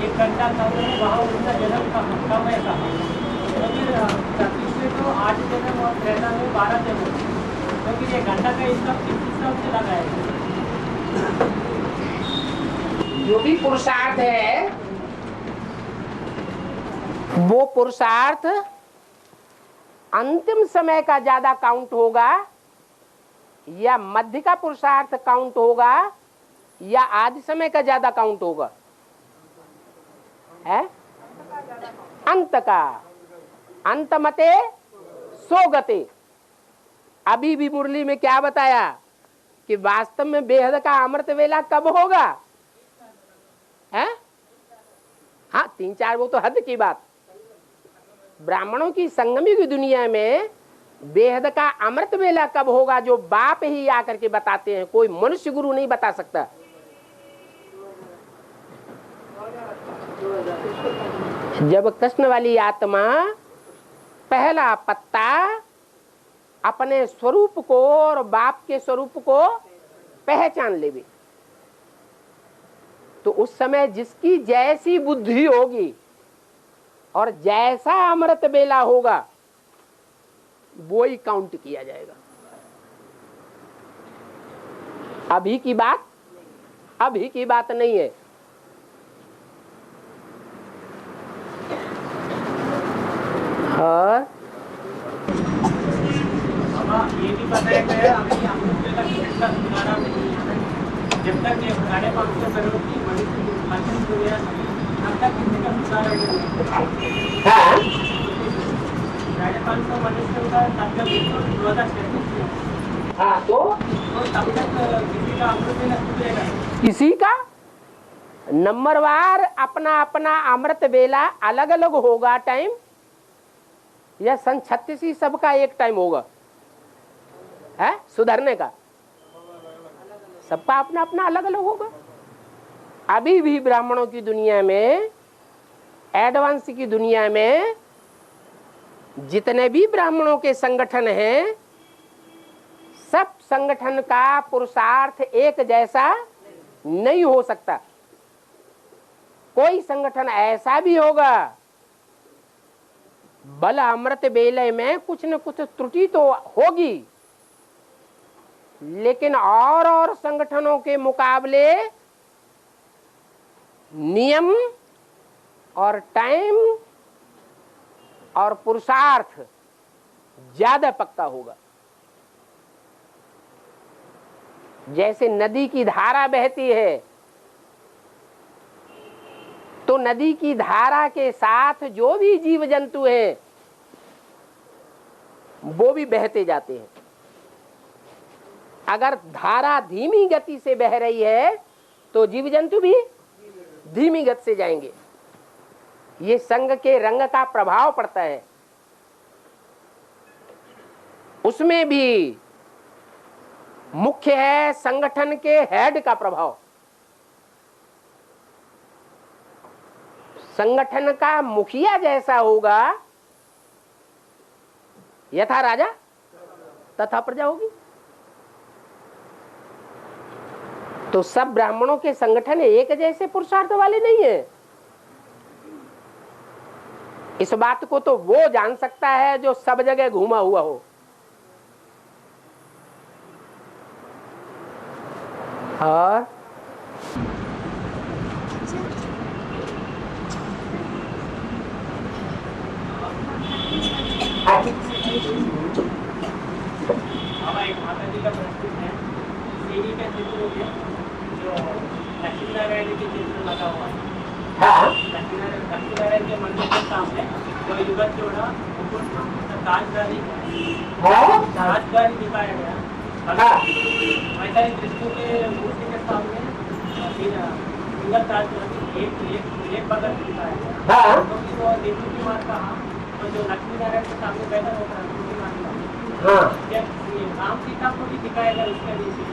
1 घंटा कम है, वहाँ उनका जन्म कम है कहाँ। तो फिर 36 में तो 8 जन्म और 13 में 12 जन्म, तो फिर 1 घंटा का इसका किस हिसाब से लगाएगा? जो भी पुरुषार्थ है वो पुरुषार्थ अंतिम समय का ज्यादा काउंट होगा या मध्य का पुरुषार्थ काउंट होगा या आदि समय का ज्यादा काउंट होगा? है अंत का। अंत मते सोगते। अभी भी मुरली में क्या बताया कि वास्तव में बेहद का अमृत वेला कब होगा? है? हाँ 3-4 वो तो हद की बात। ब्राह्मणों की संगमी की दुनिया में बेहद का अमृत वेला कब होगा जो बाप ही आकर के बताते हैं, कोई मनुष्य गुरु नहीं बता सकता। जब कृष्ण वाली आत्मा पहला पत्ता अपने स्वरूप को और बाप के स्वरूप को पहचान लेवे, तो उस समय जिसकी जैसी बुद्धि होगी और जैसा अमृत बेला होगा वो ही काउंट किया जाएगा। अभी की बात नहीं है। और ये भी बताया गया अभी अमृत का कितना सुधारा नहीं है। जब तक ये 550 करोड़ की मशीन दुनिया तब तक किसी का सुधारा नहीं है। 550 मनुष्य का तब तक 2036 हाँ तो तब तक किसी का अमृत नहीं सुधरेगा। किसी का नंबरवार अपना अपना अमृत बेला अलग अलग होगा टाइम, या सन 36 ही सबका एक टाइम होगा है सुधरने का? सबका अपना अपना अलग अलग होगा। अभी भी ब्राह्मणों की दुनिया में, एडवांस की दुनिया में जितने भी ब्राह्मणों के संगठन हैं, सब संगठन का पुरुषार्थ एक जैसा नहीं हो सकता। कोई संगठन ऐसा भी होगा बल अमृत बेले में कुछ न कुछ त्रुटि तो होगी, लेकिन और संगठनों के मुकाबले नियम और टाइम और पुरुषार्थ ज्यादा पक्का होगा। जैसे नदी की धारा बहती है तो नदी की धारा के साथ जो भी जीव जंतु हैं वो भी बहते जाते हैं। अगर धारा धीमी गति से बह रही है तो जीव जंतु भी धीमी गति से जाएंगे। ये संघ के रंग का प्रभाव पड़ता है। उसमें भी मुख्य है संगठन के हेड का प्रभाव। संगठन का मुखिया जैसा होगा, यथा राजा तथा प्रजा होगी। तो सब ब्राह्मणों के संगठन एक जैसे पुरुषार्थ वाले नहीं है। इस बात को तो वो जान सकता है जो सब जगह घूमा हुआ हो। और हमारा एक माता जी का प्रस्तुत है, सीढ़ी का चित्र है जो लक्ष्मी नारायण के चित्र लगा हुआ है। लक्ष्मी नारायण के मंदिर के सामने जो युगल जोड़ा ताजदारी दिखाया गया। वैसा ही कृष्ण के मूर्ति के सामने युगल ताजदारी एक बगल दिखाया गया। क्योंकि वो देवी की मार कहा तो जो लक्ष्मी नारायण के सामने बैठा होता है राम सीता को भी दिखाया गया। उसके नीचे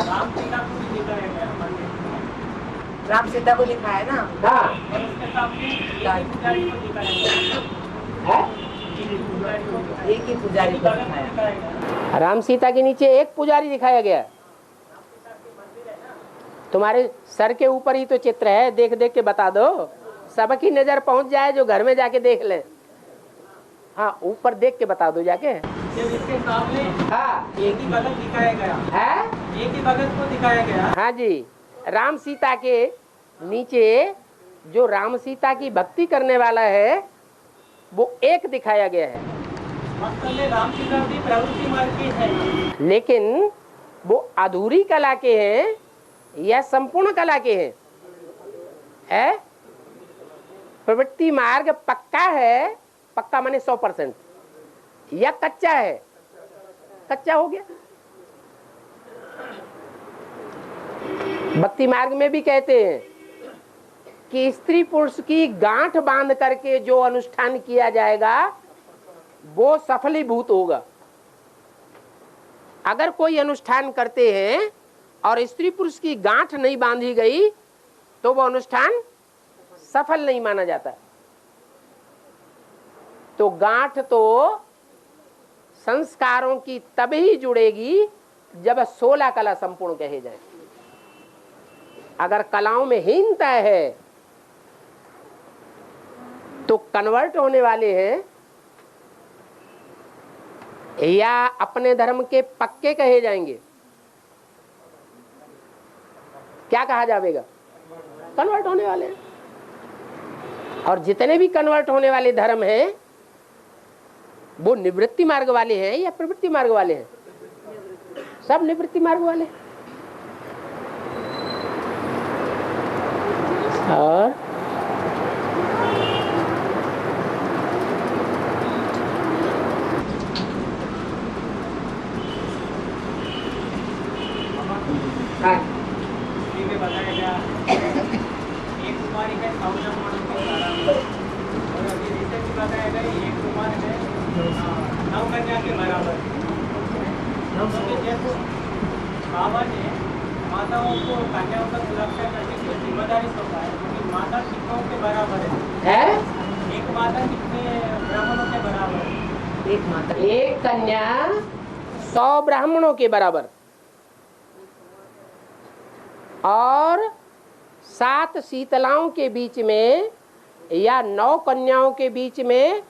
राम सीता को भी दिखाया गया मंदिर में। राम सीता को दिखाया ना। और उसके सामने पुजारी को दिखाया गया। एक ही पुजारी को दिखाया गया। राम सीता के नीचे एक पुजारी दिखाया गया। तुम्हारे सर के ऊपर ही तो चित्र है, देख देख के बता दो, सबकी नजर पहुंच जाए जो घर में जाके देख ले। हाँ ऊपर देख के बता दो जाके। इसके सामने एक ही बगल दिखाया गया है, एक ही बगल को दिखाया गया। हाँ जी, राम सीता के नीचे जो राम सीता की भक्ति करने वाला है वो एक दिखाया गया है। वास्तव में राम सीता भी प्रवृत्ति मार्ग के है, लेकिन वो अधूरी कला के हैं या संपूर्ण कला के हैं? है प्रवृत्ति मार्ग पक्का है, पक्का माने 100%, या कच्चा है? कच्चा हो गया। भक्ति मार्ग में भी कहते हैं कि स्त्री पुरुष की गांठ बांध करके जो अनुष्ठान किया जाएगा वो सफलीभूत होगा। अगर कोई अनुष्ठान करते हैं और स्त्री पुरुष की गांठ नहीं बांधी गई तो वो अनुष्ठान सफल नहीं माना जाता। तो गांठ तो संस्कारों की तभी जुड़ेगी जब 16 कला संपूर्ण कहे जाए। अगर कलाओं में हीनता है तो कन्वर्ट होने वाले हैं या अपने धर्म के पक्के कहे जाएंगे? क्या कहा जाएगा? कन्वर्ट होने वाले हैं। और जितने भी कन्वर्ट होने वाले धर्म हैं वो निवृत्ति मार्ग वाले हैं या प्रवृत्ति मार्ग वाले हैं? सब निवृत्ति मार्ग वाले। और में बताया गया एक कुमारी है 1,000 मणों के द्वारा, और अभी रिसेंट बताया गया एक कुमार है 9 कन्या के बराबर। जैसे बाबा ने माताओं को कन्याओं का सुरक्षा करने की जिम्मेदारी सौंपा है, क्योंकि माता शिक्षकों के बराबर है। एक माता कितने ब्राह्मणों के बराबर है? एक माता, एक कन्या 100 ब्राह्मणों के बराबर, और 7 शीतलाओं के बीच में या 9 कन्याओं के बीच में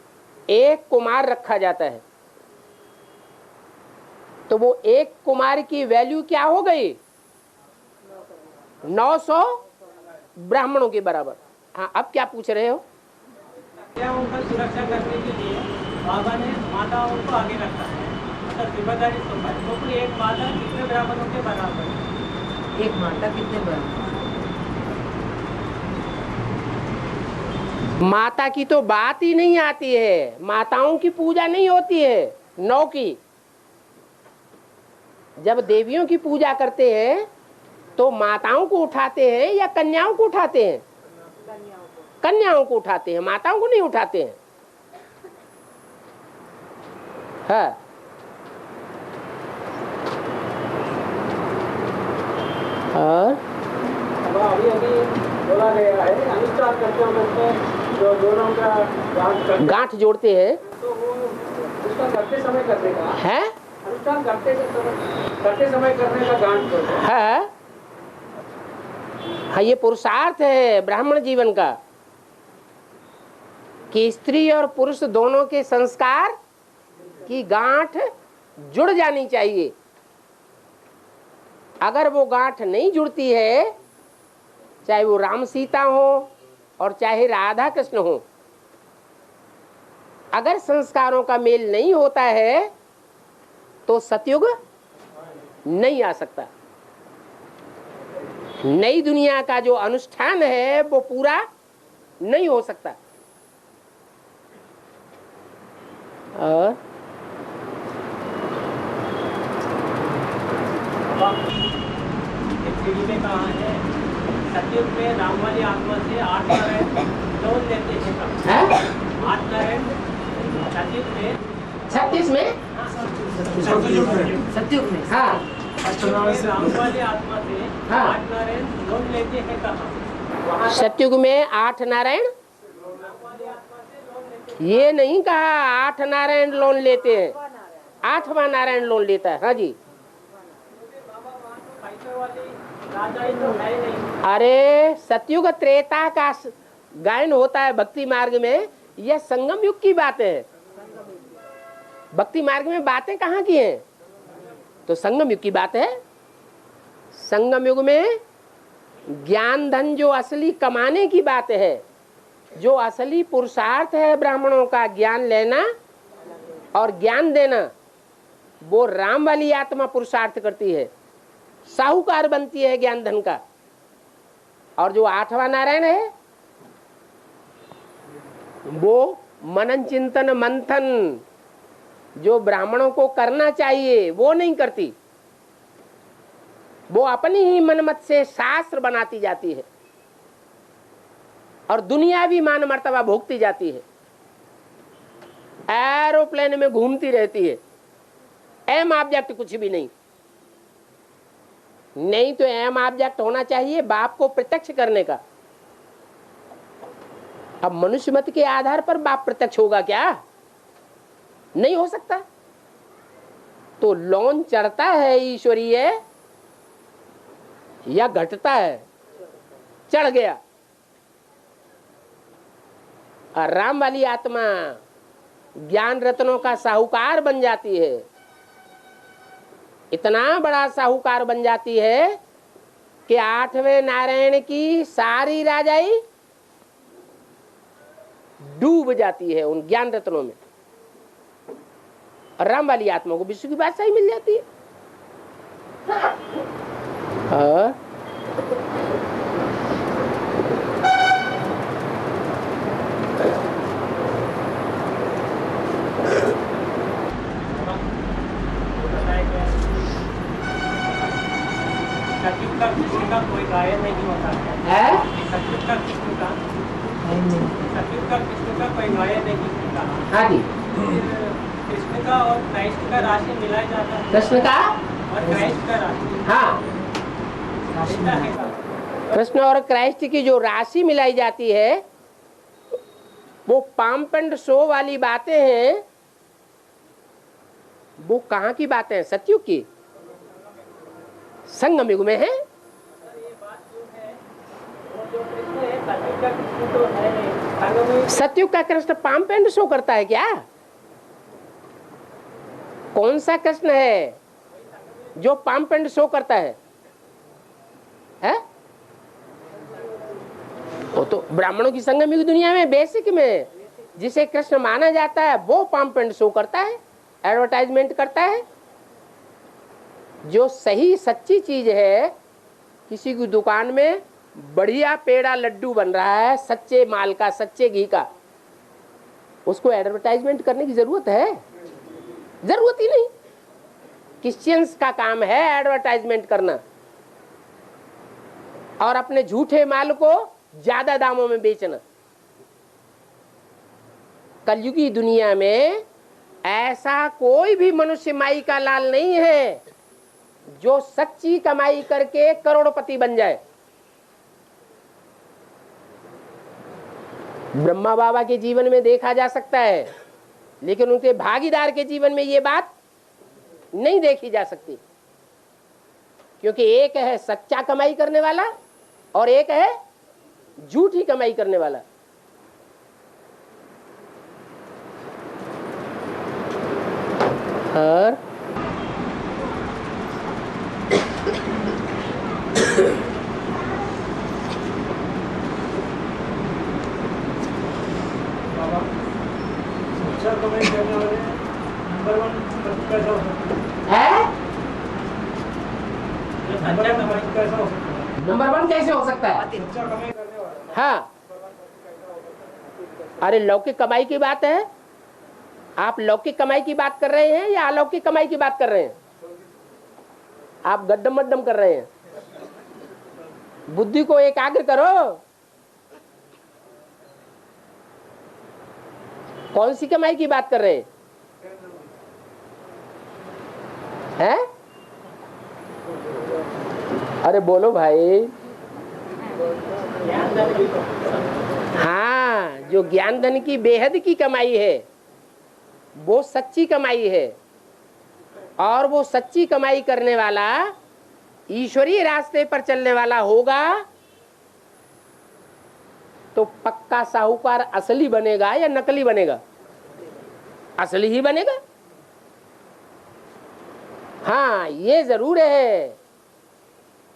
एक कुमार रखा जाता है। तो वो एक कुमार की वैल्यू क्या हो गई? 900 ब्राह्मणों के बराबर। हाँ, अब क्या पूछ रहे हो? कन्याओं का सुरक्षा करने के लिए बाबा ने माताओं को आगे रखा है, मतलब जिम्मेदारी सौंपा है। तो फिर एक माता कितने ब्राह्मणों के बराबर है? एक माता कितने बराबर? माता की तो बात ही नहीं आती है, माताओं की पूजा नहीं होती है 9 की। जब देवियों की पूजा करते हैं तो माताओं को उठाते हैं या कन्याओं को उठाते हैं? कन्याओं को उठाते हैं, माताओं को नहीं उठाते हैं। हाँ, और अभी अभी बोला गया है अनुष्ठान करते वक्त जो दोनों का गांठ जोड़ते हैं, तो वो उसका करते समय करने का है? अनुष्ठान करते समय करने का गांठ जोड़ते हैं। है। हाँ, ये पुरुषार्थ है ब्राह्मण जीवन का कि स्त्री और पुरुष दोनों के संस्कार की गांठ जुड़ जानी चाहिए। अगर वो गांठ नहीं जुड़ती है, चाहे वो राम सीता हो और चाहे राधा कृष्ण हो, अगर संस्कारों का मेल नहीं होता है तो सतयुग नहीं आ सकता। नई दुनिया का जो अनुष्ठान है वो पूरा नहीं हो सकता। और सीढ़ी में कहा है सतयुग में राम वाली आत्मा से 8 नारायण लोन लेते हैं। 8 नारायण सतयुग में, 36 में, सतयुग में। हाँ, राम वाली आत्मा से हाँ। 8 नारायण लोन लेते हैं कहा? सतयुग में 8 नारायण, ये नहीं कहा 8 नारायण लोन लेते हैं, 8वां नारायण लोन लेता है। हाँ जी। राजा ही तो है नहीं। अरे सतयुग त्रेता का गायन होता है भक्ति मार्ग में, यह संगम युग की बात है। भक्ति मार्ग में बातें कहाँ की हैं? तो संगम युग की बात है। संगम युग में ज्ञान धन जो असली कमाने की बात है, जो असली पुरुषार्थ है ब्राह्मणों का, ज्ञान लेना और ज्ञान देना, वो राम वाली आत्मा पुरुषार्थ करती है, साहूकार बनती है ज्ञान धन का। और जो 8वां नारायण है वो मनन चिंतन मंथन जो ब्राह्मणों को करना चाहिए वो नहीं करती, वो अपनी ही मनमत से शास्त्र बनाती जाती है। और दुनियावी मान मर्तबा भोगती जाती है, एरोप्लेन में घूमती रहती है। एम ऑब्जेक्ट कुछ भी नहीं। नहीं तो एम ऑब्जेक्ट होना चाहिए बाप को प्रत्यक्ष करने का। अब मनुष्य मत के आधार पर बाप प्रत्यक्ष होगा क्या? नहीं हो सकता। तो लॉन चढ़ता है ईश्वरीय या घटता है? चढ़ गया। और राम वाली आत्मा ज्ञान रत्नों का साहूकार बन जाती है। इतना बड़ा साहूकार बन जाती है कि 8वें नारायण की सारी राजाई डूब जाती है उन ज्ञान रत्नों में। और राम वाली आत्मा को विश्व की बादशाही मिल जाती है। हाँ? सतयुग का कृष्ण का कोई गायन नहीं होता है? सतयुग का कृष्ण का सतयुग का कृष्ण का कोई गायन नहीं होता। हाँ जी। कृष्ण का और क्राइस्ट का राशि मिलाया जाता है। कृष्ण का और क्राइस्ट का राशि हाँ, मिलता है का? कृष्ण और क्राइस्ट की जो राशि मिलाई जाती है वो पाम्प एंड शो वाली बातें हैं। वो कहाँ की बातें हैं? सतयुग की, संगम युग में है। सतयुग का कृष्ण पाम्प एंड शो करता है क्या? कौन सा कृष्ण है जो पाम्प एंड शो करता है? वो तो ब्राह्मणों की संगम युग दुनिया में बेसिक में जिसे कृष्ण माना जाता है वो पाम्प एंड शो करता है, एडवर्टाइजमेंट करता है। जो सही सच्ची चीज है, किसी की दुकान में बढ़िया पेड़ा लड्डू बन रहा है सच्चे माल का, सच्चे घी का, उसको एडवर्टाइजमेंट करने की जरूरत है? जरूरत ही नहीं। क्रिश्चियंस का काम है एडवर्टाइजमेंट करना और अपने झूठे माल को ज्यादा दामों में बेचना। कलयुगी दुनिया में ऐसा कोई भी मनुष्य माई का लाल नहीं है जो सच्ची कमाई करके करोड़पति बन जाए। ब्रह्मा बाबा के जीवन में देखा जा सकता है, लेकिन उनके भागीदार के जीवन में ये बात नहीं देखी जा सकती, क्योंकि एक है सच्चा कमाई करने वाला और एक है झूठी कमाई करने वाला। और अच्छा कमाई करने वाले नंबर 1 कैसा हो सकता है? है? अच्छा कमाई कैसा हो सकता है? नंबर 1 कैसे हो सकता है? अच्छा कमाई करने वाला। हाँ, अरे लौकिक कमाई की बात है। आप लौकिक कमाई की बात कर रहे हैं या अलौकिक कमाई की बात कर रहे हैं? आप गड्डम मड्डम कर रहे हैं। बुद्धि को एकाग्र करो। कौन सी कमाई की बात कर रहे हैं? हैं? अरे बोलो भाई। हाँ, जो ज्ञान धन की बेहद की कमाई है वो सच्ची कमाई है, और वो सच्ची कमाई करने वाला ईश्वरीय रास्ते पर चलने वाला होगा तो पक्का साहूकार असली बनेगा या नकली बनेगा? असली ही बनेगा। हाँ, ये जरूर है।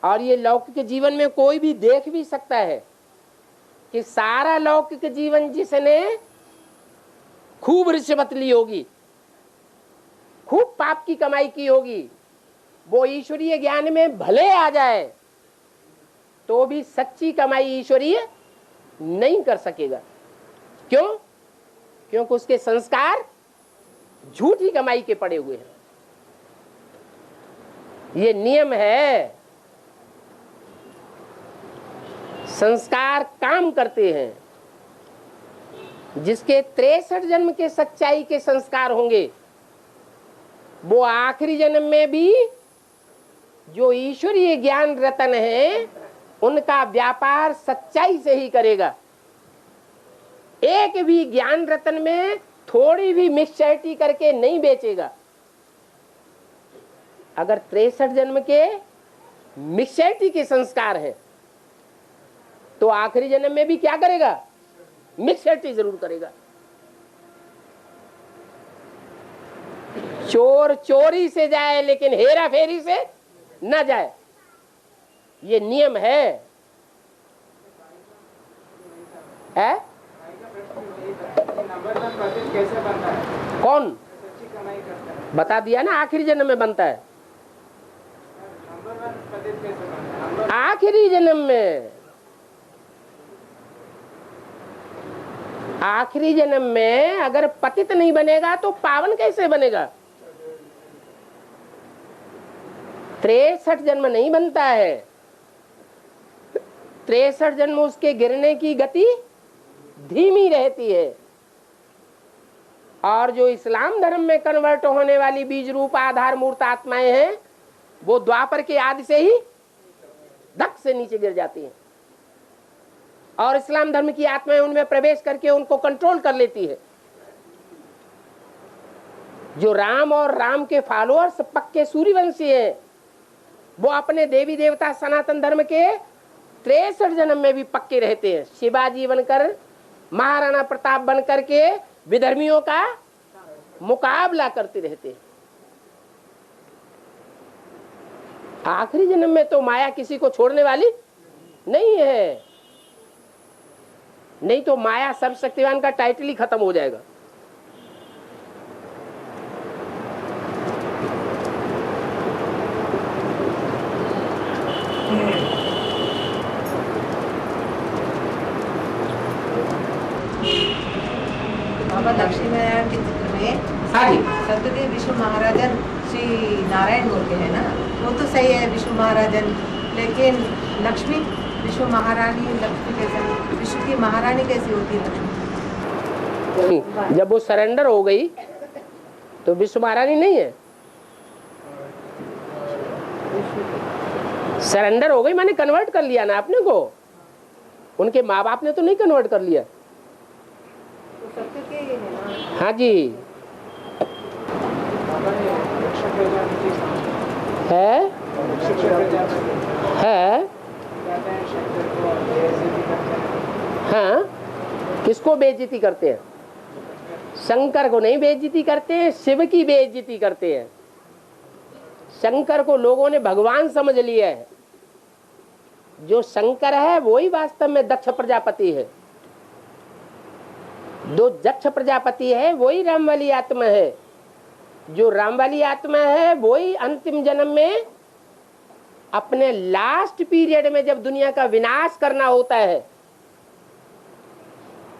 और ये लौकिक जीवन में कोई भी देख भी सकता है कि सारा लौकिक जीवन जिसने खूब रिश्वत ली होगी, खूब पाप की कमाई की होगी, वो ईश्वरीय ज्ञान में भले आ जाए तो भी सच्ची कमाई ईश्वरीय नहीं कर सकेगा। क्यों? क्योंकि उसके संस्कार झूठी कमाई के पड़े हुए हैं। ये नियम है। संस्कार काम करते हैं। जिसके 63 जन्म के सच्चाई के संस्कार होंगे, वो आखिरी जन्म में भी जो ईश्वरीय ज्ञान रतन है उनका व्यापार सच्चाई से ही करेगा। एक भी ज्ञान रतन में थोड़ी भी मिक्सचरिटी करके नहीं बेचेगा। अगर 63 जन्म के मिक्सचरिटी के संस्कार हैं तो आखिरी जन्म में भी क्या करेगा? मिक्सचरिटी जरूर करेगा। चोर चोरी से जाए लेकिन हेरा फेरी से न जाए, ये नियम है। कैसे बनता है? कौन सच्ची कमाई करता है? बता दिया ना, आखिरी जन्म में बनता है। नंबर 1 पतित कैसे बनता है? आखिरी जन्म में, आखिरी जन्म में अगर पतित नहीं बनेगा तो पावन कैसे बनेगा? 63 जन्म नहीं बनता है। 63 जन्म उसके गिरने की गति धीमी रहती है। और जो इस्लाम धर्म में कन्वर्ट होने वाली बीज रूप आधार मूर्त आत्माएं हैं, वो द्वापर के आदि से ही धक से नीचे गिर जाती हैं और इस्लाम धर्म की आत्माएं उनमें प्रवेश करके उनको कंट्रोल कर लेती है। जो राम और राम के फॉलोअर्स पक्के सूर्यवंशी हैं, वो अपने देवी देवता सनातन धर्म के 63 जन्म में भी पक्के रहते हैं। शिवाजी बनकर, महाराणा प्रताप बनकर के विधर्मियों का मुकाबला करते रहते हैं। आखिरी जन्म में तो माया किसी को छोड़ने वाली नहीं है, नहीं तो माया सर्वशक्तिवान का टाइटल ही खत्म हो जाएगा। बाबा लक्ष्मी नारायण के चित्र में हाँ जी। सत्यदेव विष्णु महाराजन श्री नारायण बोलते हैं ना, वो तो सही है विष्णु महाराजन, लेकिन लक्ष्मी विष्णु महारानी, लक्ष्मी कैसे, विष्णु की महारानी कैसी होती है लक्ष्मी? जब वो सरेंडर हो गई तो विश्व महारानी नहीं है। सरेंडर हो गई माने कन्वर्ट कर लिया ना अपने को। उनके माँ बाप ने तो नहीं कन्वर्ट कर लिया। तो सत्य के ही है ना। हाँ जी है हाँ। किसको बेइज्जती करते हैं? शंकर को नहीं बेइज्जती करते हैं, शिव की बेइज्जती करते हैं। शंकर को लोगों ने भगवान समझ लिया है। जो शंकर है वही वास्तव में दक्ष प्रजापति है। जो दक्ष प्रजापति है वही राम वाली आत्मा है। जो राम वाली आत्मा है वही अंतिम जन्म में अपने लास्ट पीरियड में जब दुनिया का विनाश करना होता है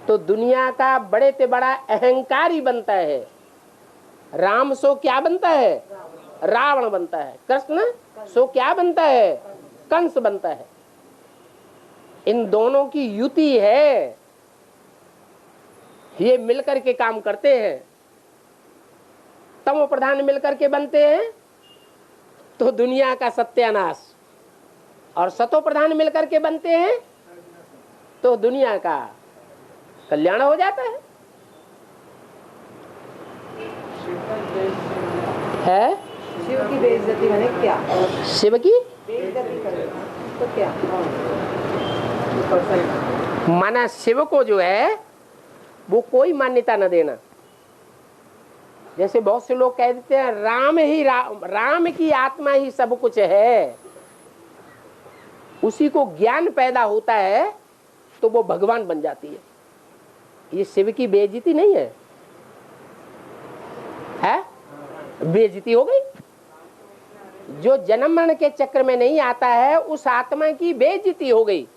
तो दुनिया का बड़े से बड़ा अहंकारी बनता है। राम सो क्या बनता है? रावण बनता है। कृष्ण सो क्या बनता है? कंस बनता है। इन दोनों की युति है, ये मिलकर के काम करते हैं। तमो प्रधान मिलकर के बनते हैं तो दुनिया का सत्यानाश, और सतो प्रधान मिलकर के बनते हैं तो दुनिया का कल्याण हो जाता है। शिव की बेइज्जती माने क्या? शिव की बेइज्जती करे तो क्या? माना शिव को जो है वो कोई मान्यता न देना। जैसे बहुत से लोग कह देते हैं राम ही राम की आत्मा ही सब कुछ है, उसी को ज्ञान पैदा होता है तो वो भगवान बन जाती है। ये शिव की बेइज्जती नहीं है, है? बेइज्जती हो गई। जो जन्म मरण के चक्र में नहीं आता है उस आत्मा की बेइज्जती हो गई,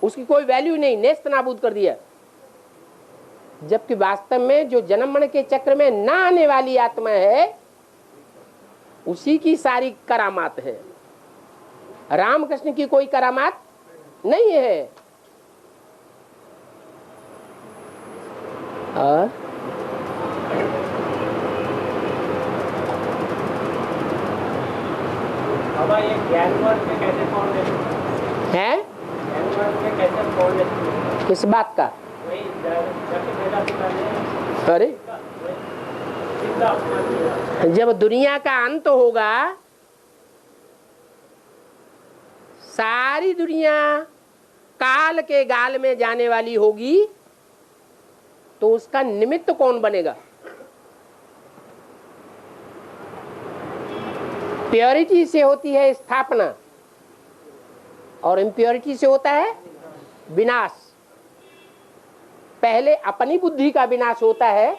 उसकी कोई वैल्यू नहीं, नेस्त नाबूद कर दिया। जबकि वास्तव में जो जन्म मरण के चक्र में ना आने वाली आत्मा है उसी की सारी करामात है। रामकृष्ण की कोई करामात नहीं है। और बाबा ये ज्ञान वर्ग में कैसे कौन है ज्ञान वर्ग में कैसे कौन किस बात का? वही अरे जब दुनिया का अंत होगा, सारी दुनिया काल के गाल में जाने वाली होगी, तो उसका निमित्त कौन बनेगा? प्योरिटी से होती है स्थापना और इम्प्योरिटी से होता है विनाश। पहले अपनी बुद्धि का विनाश होता है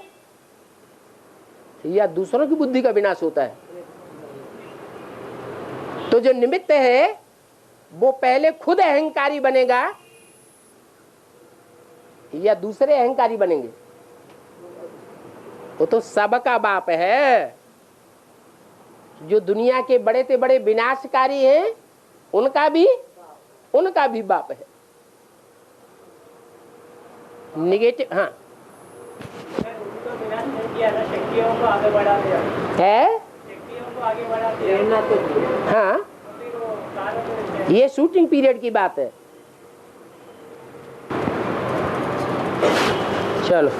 या दूसरों की बुद्धि का विनाश होता है? तो जो निमित्त है वो पहले खुद अहंकारी बनेगा या दूसरे अहंकारी बनेंगे? वो तो सबका बाप है। जो दुनिया के बड़े से बड़े विनाशकारी हैं उनका भी बाप है। निगेटिव हाँ शक्तियों को आगे बढ़ा दिया है, शक्तियों को आगे बढ़ा दिया हाँ ये शूटिंग पीरियड की बात है। चलो